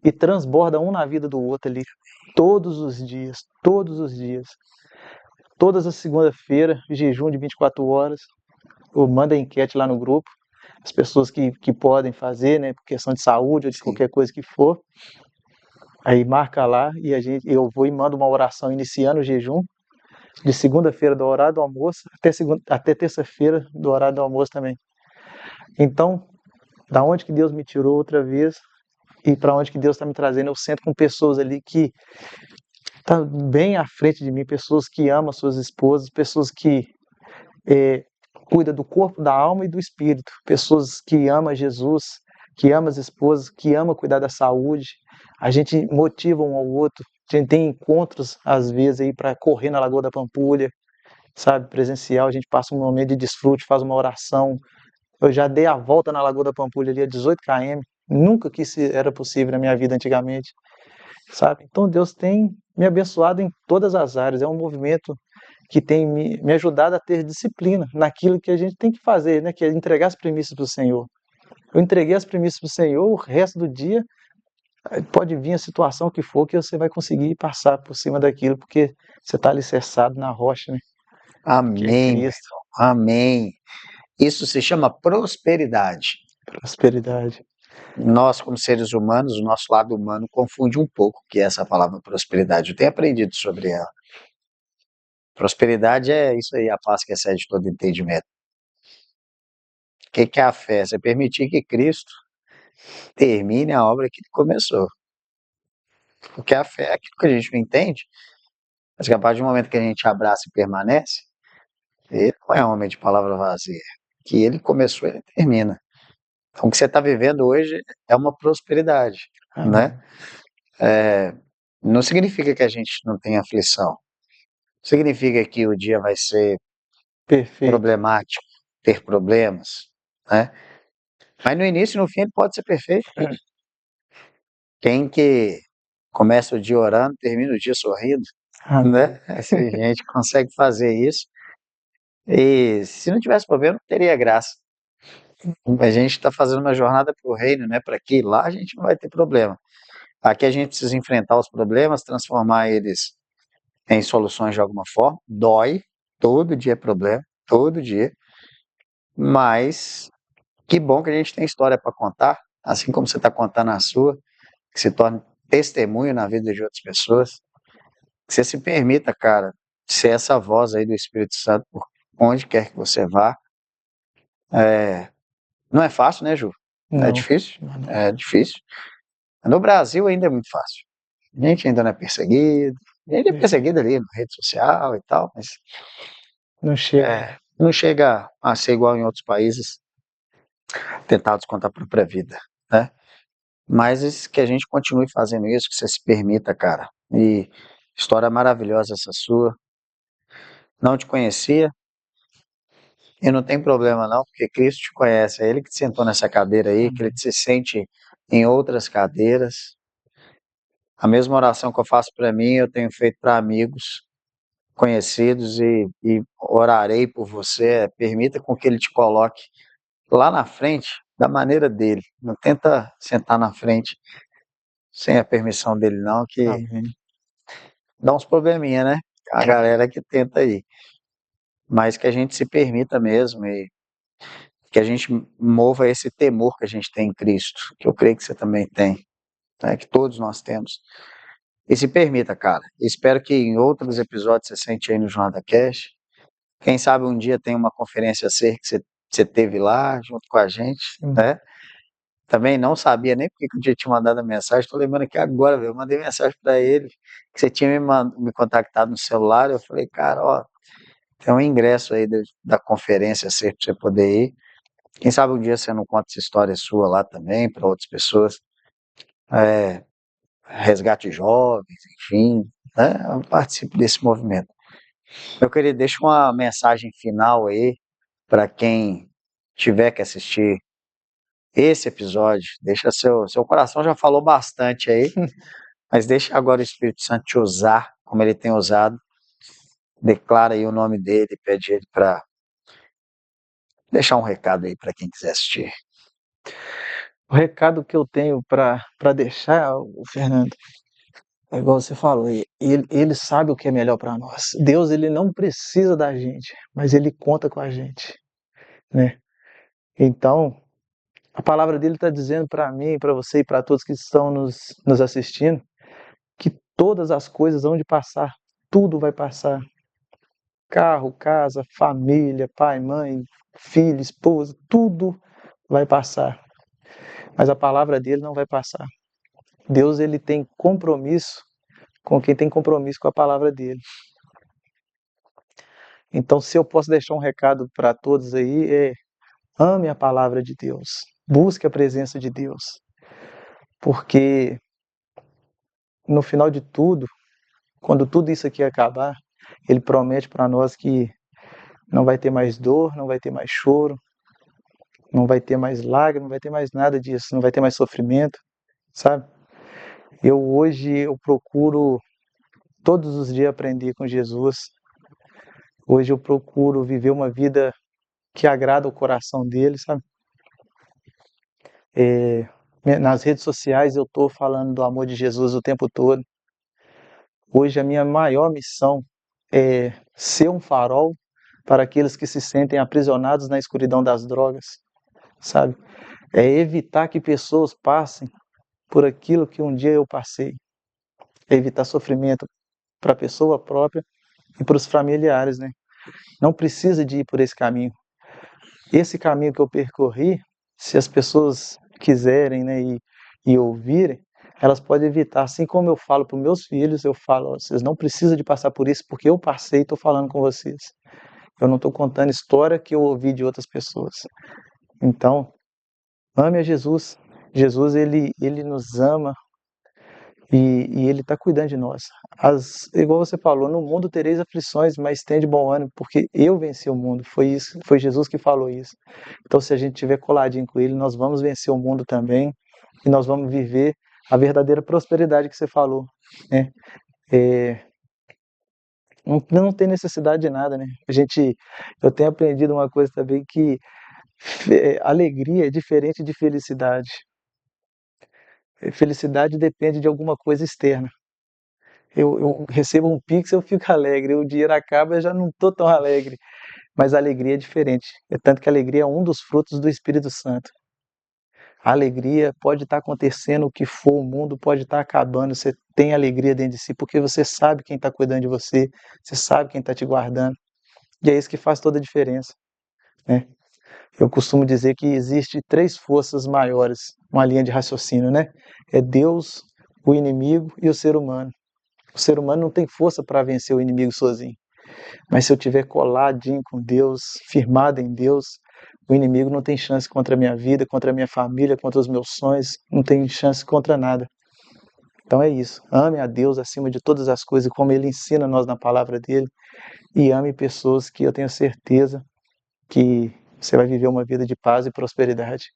e transborda um na vida do outro ali. Todos os dias, todos os dias. Todas as segunda-feira, jejum de 24 horas. Eu mando a enquete lá no grupo. As pessoas que podem fazer, né, por questão de saúde ou de qualquer coisa que for. Aí marca lá e eu vou e mando uma oração iniciando o jejum. De segunda-feira do horário do almoço até terça-feira do horário do almoço também. Então, da onde que Deus me tirou outra vez e para onde que Deus está me trazendo, eu sento com pessoas ali que estão bem à frente de mim, pessoas que amam suas esposas, pessoas que cuidam do corpo, da alma e do espírito, pessoas que amam Jesus, que amam as esposas, que amam cuidar da saúde. A gente motiva um ao outro, a gente tem encontros às vezes aí para correr na Lagoa da Pampulha, sabe, presencial, a gente passa um momento de desfrute, faz uma oração. Eu já dei a volta na Lagoa da Pampulha ali a 18 km, nunca que isso era possível na minha vida antigamente, sabe? Então Deus tem me abençoado em todas as áreas, é um movimento que tem me ajudado a ter disciplina naquilo que a gente tem que fazer, né? Que é entregar as premissas para o Senhor. Eu entreguei as premissas para o Senhor, o resto do dia pode vir a situação que for que você vai conseguir passar por cima daquilo, porque você está alicerçado na rocha, né? Que é Amém, meu Cristo. irmão. Amém. Isso se chama prosperidade. Prosperidade. Nós, como seres humanos, o nosso lado humano confunde um pouco o que é essa palavra prosperidade. Eu tenho aprendido sobre ela. Prosperidade é isso aí, a paz que excede todo entendimento. O que é a fé? Você permitir que Cristo termine a obra que ele começou. Porque a fé é aquilo que a gente não entende, mas que a partir do momento que a gente abraça e permanece, ele não é um homem de palavra vazia. Que ele começou, ele termina. Então, o que você está vivendo hoje é uma prosperidade, né? Não significa que a gente não tenha aflição. Significa que o dia vai ser Perfeito. problemático, ter problemas, né? Mas no início e no fim ele pode ser perfeito. Quem que começa o dia orando, termina o dia sorrindo, né? Essa gente consegue fazer isso. E se não tivesse problema, não teria graça. A gente está fazendo uma jornada para o reino, né? Para que lá a gente não vai ter problema. Aqui a gente precisa enfrentar os problemas, transformar eles em soluções de alguma forma. Dói, todo dia é problema, todo dia. Mas que bom que a gente tem história para contar, assim como você está contando a sua, que se torne testemunho na vida de outras pessoas. Que você se permita, cara, ser essa voz aí do Espírito Santo por onde quer que você vá. Não é fácil, né, Ju? É Não, difícil? não. É difícil. No Brasil ainda é muito fácil. A gente ainda não é perseguido. A gente é perseguido ali na rede social e tal, mas Não chega. não chega a ser igual em outros países tentados contra a própria vida, né? Mas que a gente continue fazendo isso, que você se permita, cara. E história maravilhosa essa sua. Não te conhecia e não tem problema não, porque Cristo te conhece. É Ele que te sentou nessa cadeira aí, que Ele te sente em outras cadeiras. A mesma oração que eu faço para mim, eu tenho feito para amigos, conhecidos e orarei por você. Permita com que Ele te coloque lá na frente da maneira dele. Não tenta sentar na frente sem a permissão dele não, que Amém. dá uns probleminha, né? A galera que tenta aí. Mas que a gente se permita mesmo e que a gente mova esse temor que a gente tem em Cristo, que eu creio que você também tem, né? Que todos nós temos. E se permita, cara. Espero que em outros episódios você sente aí no Jornada Cash. Quem sabe um dia tem uma conferência ser que você teve lá junto com a gente, né? Também não sabia nem porque que eu tinha te mandado a mensagem. Estou lembrando aqui agora, eu mandei mensagem para ele que você tinha me contactado no celular. Eu falei, cara, ó, tem um ingresso aí da conferência ser para você poder ir. Quem sabe um dia você não conta essa história sua lá também para outras pessoas. Resgate jovens, enfim, né? Eu participo desse movimento. Meu querido, deixa uma mensagem final aí para quem tiver que assistir esse episódio. Deixa seu coração já falou bastante aí, mas deixa agora o Espírito Santo te usar como ele tem usado. Declara aí o nome dele, pede ele para deixar um recado aí para quem quiser assistir. O recado que eu tenho para deixar, o Fernando, é igual você falou, ele sabe o que é melhor para nós. Deus, ele não precisa da gente, mas ele conta com a gente, né? Então, a palavra dele está dizendo para mim, para você e para todos que estão nos assistindo, que todas as coisas vão de passar, tudo vai passar. Carro, casa, família, pai, mãe, filho, esposa, tudo vai passar. Mas a palavra dele não vai passar. Deus, ele tem compromisso com quem tem compromisso com a palavra dele. Então, se eu posso deixar um recado para todos aí, ame a palavra de Deus, busque a presença de Deus, porque no final de tudo, quando tudo isso aqui acabar, ele promete para nós que não vai ter mais dor, não vai ter mais choro, não vai ter mais lágrimas, não vai ter mais nada disso, não vai ter mais sofrimento, sabe? Hoje eu procuro todos os dias aprender com Jesus. Hoje eu procuro viver uma vida que agrada o coração dele, sabe? Nas redes sociais eu estou falando do amor de Jesus o tempo todo. Hoje a minha maior missão é ser um farol para aqueles que se sentem aprisionados na escuridão das drogas, sabe? é evitar que pessoas passem por aquilo que um dia eu passei, é evitar sofrimento para a pessoa própria e para os familiares, né? Não precisa de ir por esse caminho. Esse caminho que eu percorri, se as pessoas quiserem, né, e ouvirem, elas podem evitar. Assim como eu falo para os meus filhos, eu falo, vocês não precisam de passar por isso, porque eu passei e estou falando com vocês. Eu não estou contando história que eu ouvi de outras pessoas. Então, ame a Jesus. Jesus, ele nos ama e ele está cuidando de nós. Igual você falou, no mundo tereis aflições, mas tem de bom ânimo, porque eu venci o mundo. Foi isso, foi Jesus que falou isso. Então, se a gente tiver coladinho com ele, nós vamos vencer o mundo também e nós vamos viver a verdadeira prosperidade que você falou, né? É, não tem necessidade de nada, né? Eu tenho aprendido uma coisa também que alegria é diferente de felicidade. Felicidade depende de alguma coisa externa. Eu recebo um Pix, eu fico alegre. O dinheiro acaba, eu já não estou tão alegre. Mas a alegria é diferente. É tanto que a alegria é um dos frutos do Espírito Santo. A alegria pode estar acontecendo o que for, o mundo pode estar acabando. Você tem alegria dentro de si, porque você sabe quem está cuidando de você, você sabe quem está te guardando. E é isso que faz toda a diferença, né? Eu costumo dizer que existe três forças maiores, uma linha de raciocínio, né? É Deus, o inimigo e o ser humano. O ser humano não tem força para vencer o inimigo sozinho. Mas se eu tiver coladinho com Deus, firmado em Deus, o inimigo não tem chance contra a minha vida, contra a minha família, contra os meus sonhos, não tem chance contra nada. Então é isso. Ame a Deus acima de todas as coisas, como Ele ensina nós na palavra dele, e ame pessoas que eu tenho certeza que você vai viver uma vida de paz e prosperidade.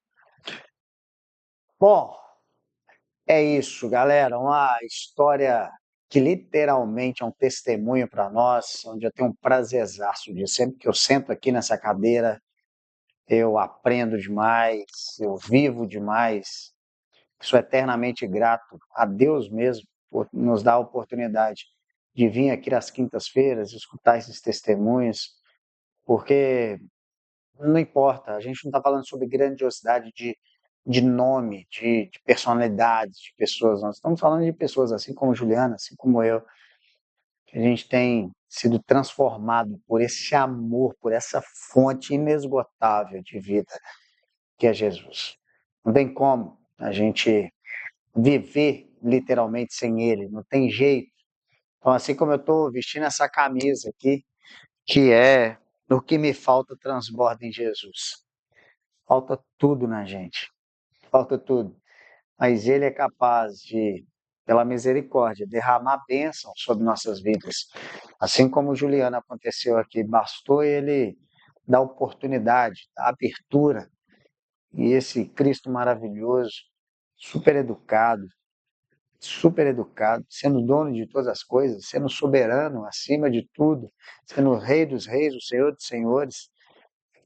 Bom, é isso, galera. Uma história que literalmente é um testemunho para nós, onde eu tenho um prazerzaço de sempre que eu sento aqui nessa cadeira, eu aprendo demais, eu vivo demais. Sou eternamente grato a Deus mesmo por nos dar a oportunidade de vir aqui às quintas-feiras, escutar esses testemunhos, porque não importa, a gente não está falando sobre grandiosidade de nome, de personalidade de pessoas, nós estamos falando de pessoas assim como Juliana, assim como eu, que a gente tem sido transformado por esse amor, por essa fonte inesgotável de vida que é Jesus. Não tem como a gente viver literalmente sem ele, não tem jeito. Então, assim como eu estou vestindo essa camisa aqui, que é o que me falta transborda em Jesus. Falta tudo na gente, falta tudo. Mas ele é capaz de, pela misericórdia, derramar bênção sobre nossas vidas. Assim como Juliana aconteceu aqui, bastou ele dar oportunidade, dar abertura. E esse Cristo maravilhoso, super educado, sendo dono de todas as coisas, sendo soberano acima de tudo, sendo o Rei dos Reis, o Senhor dos Senhores,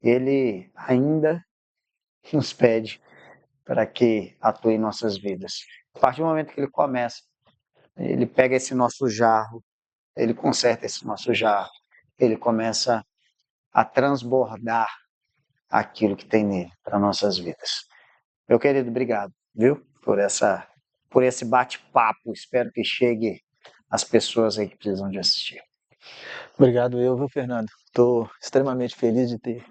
ele ainda nos pede para que atue em nossas vidas. A partir do momento que ele começa, ele pega esse nosso jarro, ele conserta esse nosso jarro, ele começa a transbordar aquilo que tem nele para nossas vidas. Meu querido, obrigado, viu? Por esse bate-papo. Espero que chegue às pessoas aí que precisam de assistir. Obrigado viu, Fernando? Estou extremamente feliz de ter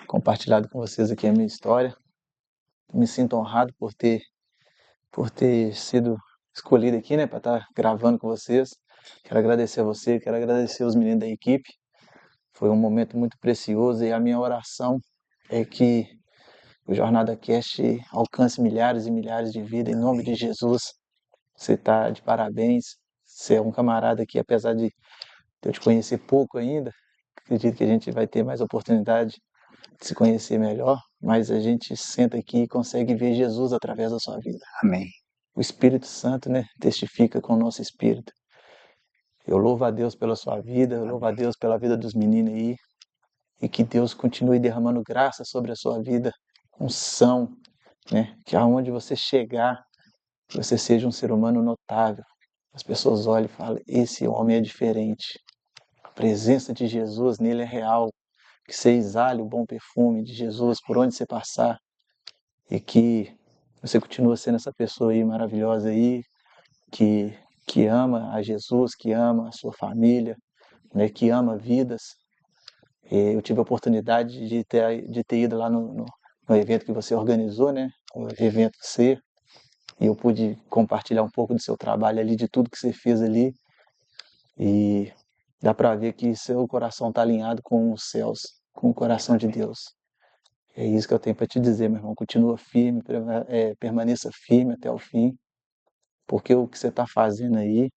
compartilhado com vocês aqui a minha história. Me sinto honrado por ter sido escolhido aqui, né, para estar gravando com vocês. Quero agradecer a você, quero agradecer os meninos da equipe. Foi um momento muito precioso e a minha oração é que o Jornada Cast alcance milhares e milhares de vidas em nome de Jesus. Você está de parabéns. Você é um camarada que, apesar de eu te conhecer pouco ainda, acredito que a gente vai ter mais oportunidade de se conhecer melhor, mas a gente senta aqui e consegue ver Jesus através da sua vida. Amém. O Espírito Santo, né, testifica com o nosso espírito. Eu louvo a Deus pela sua vida, eu louvo a Deus pela vida dos meninos aí, e que Deus continue derramando graça sobre a sua vida, unção, né, que aonde você chegar, você seja um ser humano notável. As pessoas olham e falam, esse homem é diferente. A presença de Jesus nele é real. Que você exale o bom perfume de Jesus por onde você passar. e que você continua sendo essa pessoa aí maravilhosa aí, que ama a Jesus, que ama a sua família, né, que ama vidas. Eu tive a oportunidade de ter ido lá no evento que você organizou, né, o evento C, e eu pude compartilhar um pouco do seu trabalho ali, de tudo que você fez ali, e dá para ver que seu coração está alinhado com os céus, com o coração de Deus. É isso que eu tenho para te dizer, meu irmão. Continua firme, permaneça firme até o fim, porque o que você está fazendo aí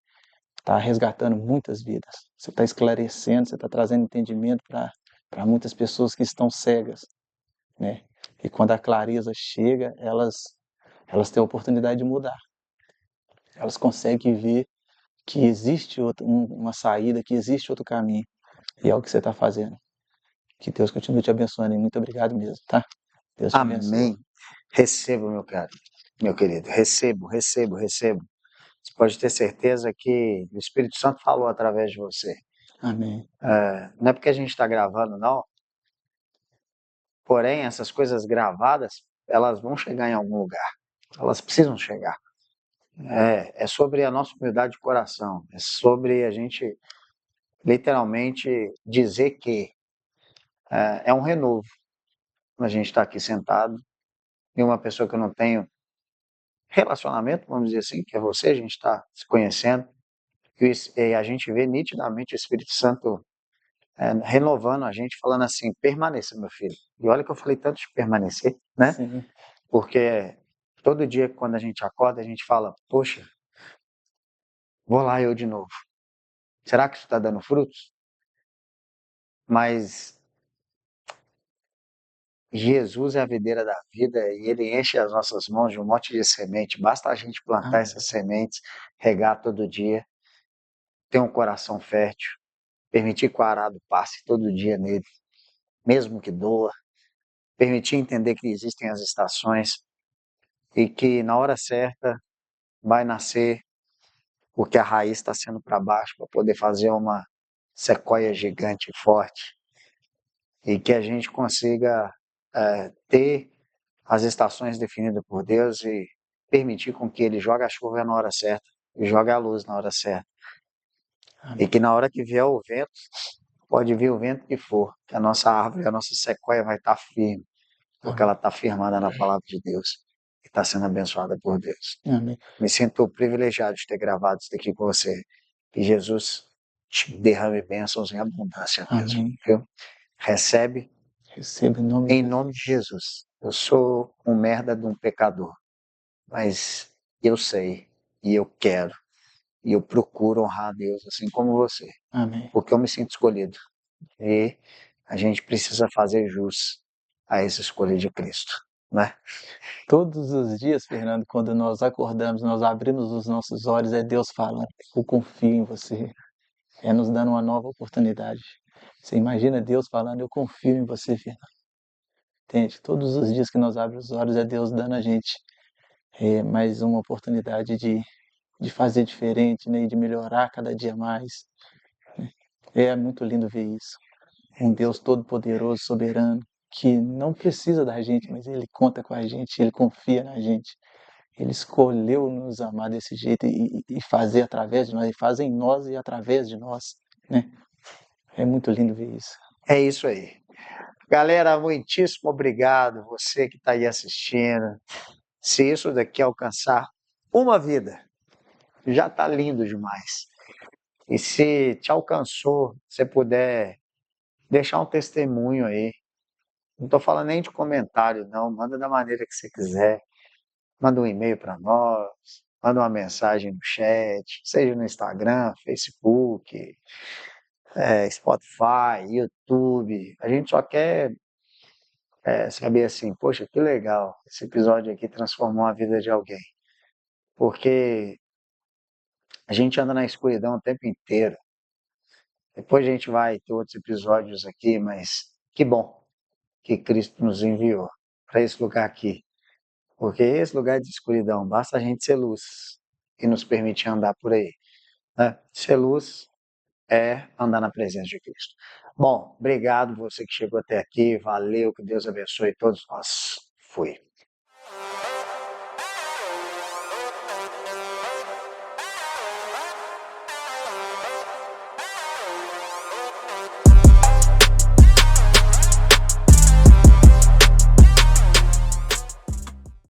está resgatando muitas vidas. Você está esclarecendo, você está trazendo entendimento para muitas pessoas que estão cegas, né? E quando a clareza chega, elas têm a oportunidade de mudar. Elas conseguem ver que existe uma saída, que existe outro caminho. E é o que você está fazendo. Que Deus continue te abençoando e muito obrigado mesmo, tá? Deus te abençoe. Amém. Recebo, meu querido. Recebo, recebo, recebo. Você pode ter certeza que o Espírito Santo falou através de você. Amém. Não é porque a gente está gravando, não. Porém, essas coisas gravadas, elas vão chegar em algum lugar. Elas precisam chegar. É sobre a nossa humildade de coração. É sobre a gente literalmente dizer que é um renovo. A gente está aqui sentado e uma pessoa que eu não tenho relacionamento, vamos dizer assim, que é você, a gente está se conhecendo e a gente vê nitidamente o Espírito Santo renovando a gente, falando assim, permaneça, meu filho. E olha que eu falei tanto de permanecer, né? Sim. Porque todo dia quando a gente acorda, a gente fala, poxa, vou lá eu de novo. Será que isso está dando frutos? Mas Jesus é a videira da vida e ele enche as nossas mãos de um monte de semente. Basta a gente plantar Amém. essas sementes, regar todo dia, ter um coração fértil, permitir que o arado passe todo dia nele, mesmo que doa, permitir entender que existem as estações e que na hora certa vai nascer o que a raiz está sendo para baixo para poder fazer uma sequoia gigante e forte e que a gente consiga ter as estações definidas por Deus e permitir com que Ele jogue a chuva na hora certa e jogue a luz na hora certa. E Amém. que na hora que vier o vento, pode vir o vento que for, que a nossa árvore, a nossa sequoia vai estar firme, porque Amém. ela está firmada na palavra de Deus e está sendo abençoada por Deus. Amém. Me sinto privilegiado de ter gravado isso daqui com você. Que Jesus te derrame bênçãos em abundância mesmo, Amém. viu? Recebe Receba em nome de em nome de Jesus. Jesus. Eu sou um merda de um pecador, mas eu sei e eu quero e eu procuro honrar a Deus assim como você, Amém. porque eu me sinto escolhido. E a gente precisa fazer jus a essa escolha de Cristo, né? Todos os dias, Fernando, quando nós acordamos, nós abrimos os nossos olhos, é Deus falando, eu confio em você, é nos dando uma nova oportunidade. Você imagina Deus falando, eu confio em você, Fernando. Entende? Todos os dias que nós abrimos os olhos, é Deus dando a gente mais uma oportunidade de fazer diferente, né, e de melhorar cada dia mais. É muito lindo ver isso. Um Deus todo-poderoso, soberano, que não precisa da gente, mas Ele conta com a gente, Ele confia na gente. Ele escolheu nos amar desse jeito e fazer através de nós, e faz em nós e através de nós, né? É muito lindo ver isso. É isso aí. Galera, muitíssimo obrigado, você que está aí assistindo. Se isso daqui alcançar uma vida, já está lindo demais. E se te alcançou, você puder deixar um testemunho aí. Não estou falando nem de comentário, não. Manda da maneira que você quiser. Manda um e-mail para nós, manda uma mensagem no chat, seja no Instagram, Facebook, Spotify, YouTube. A gente só quer saber assim, poxa, que legal, esse episódio aqui transformou a vida de alguém. Porque a gente anda na escuridão o tempo inteiro. Depois a gente vai ter outros episódios aqui, mas que bom que Cristo nos enviou para esse lugar aqui. Porque esse lugar de escuridão, basta a gente ser luz e nos permitir andar por aí, né? Ser luz é andar na presença de Cristo. Bom, obrigado você que chegou até aqui, valeu, que Deus abençoe todos nós. Fui.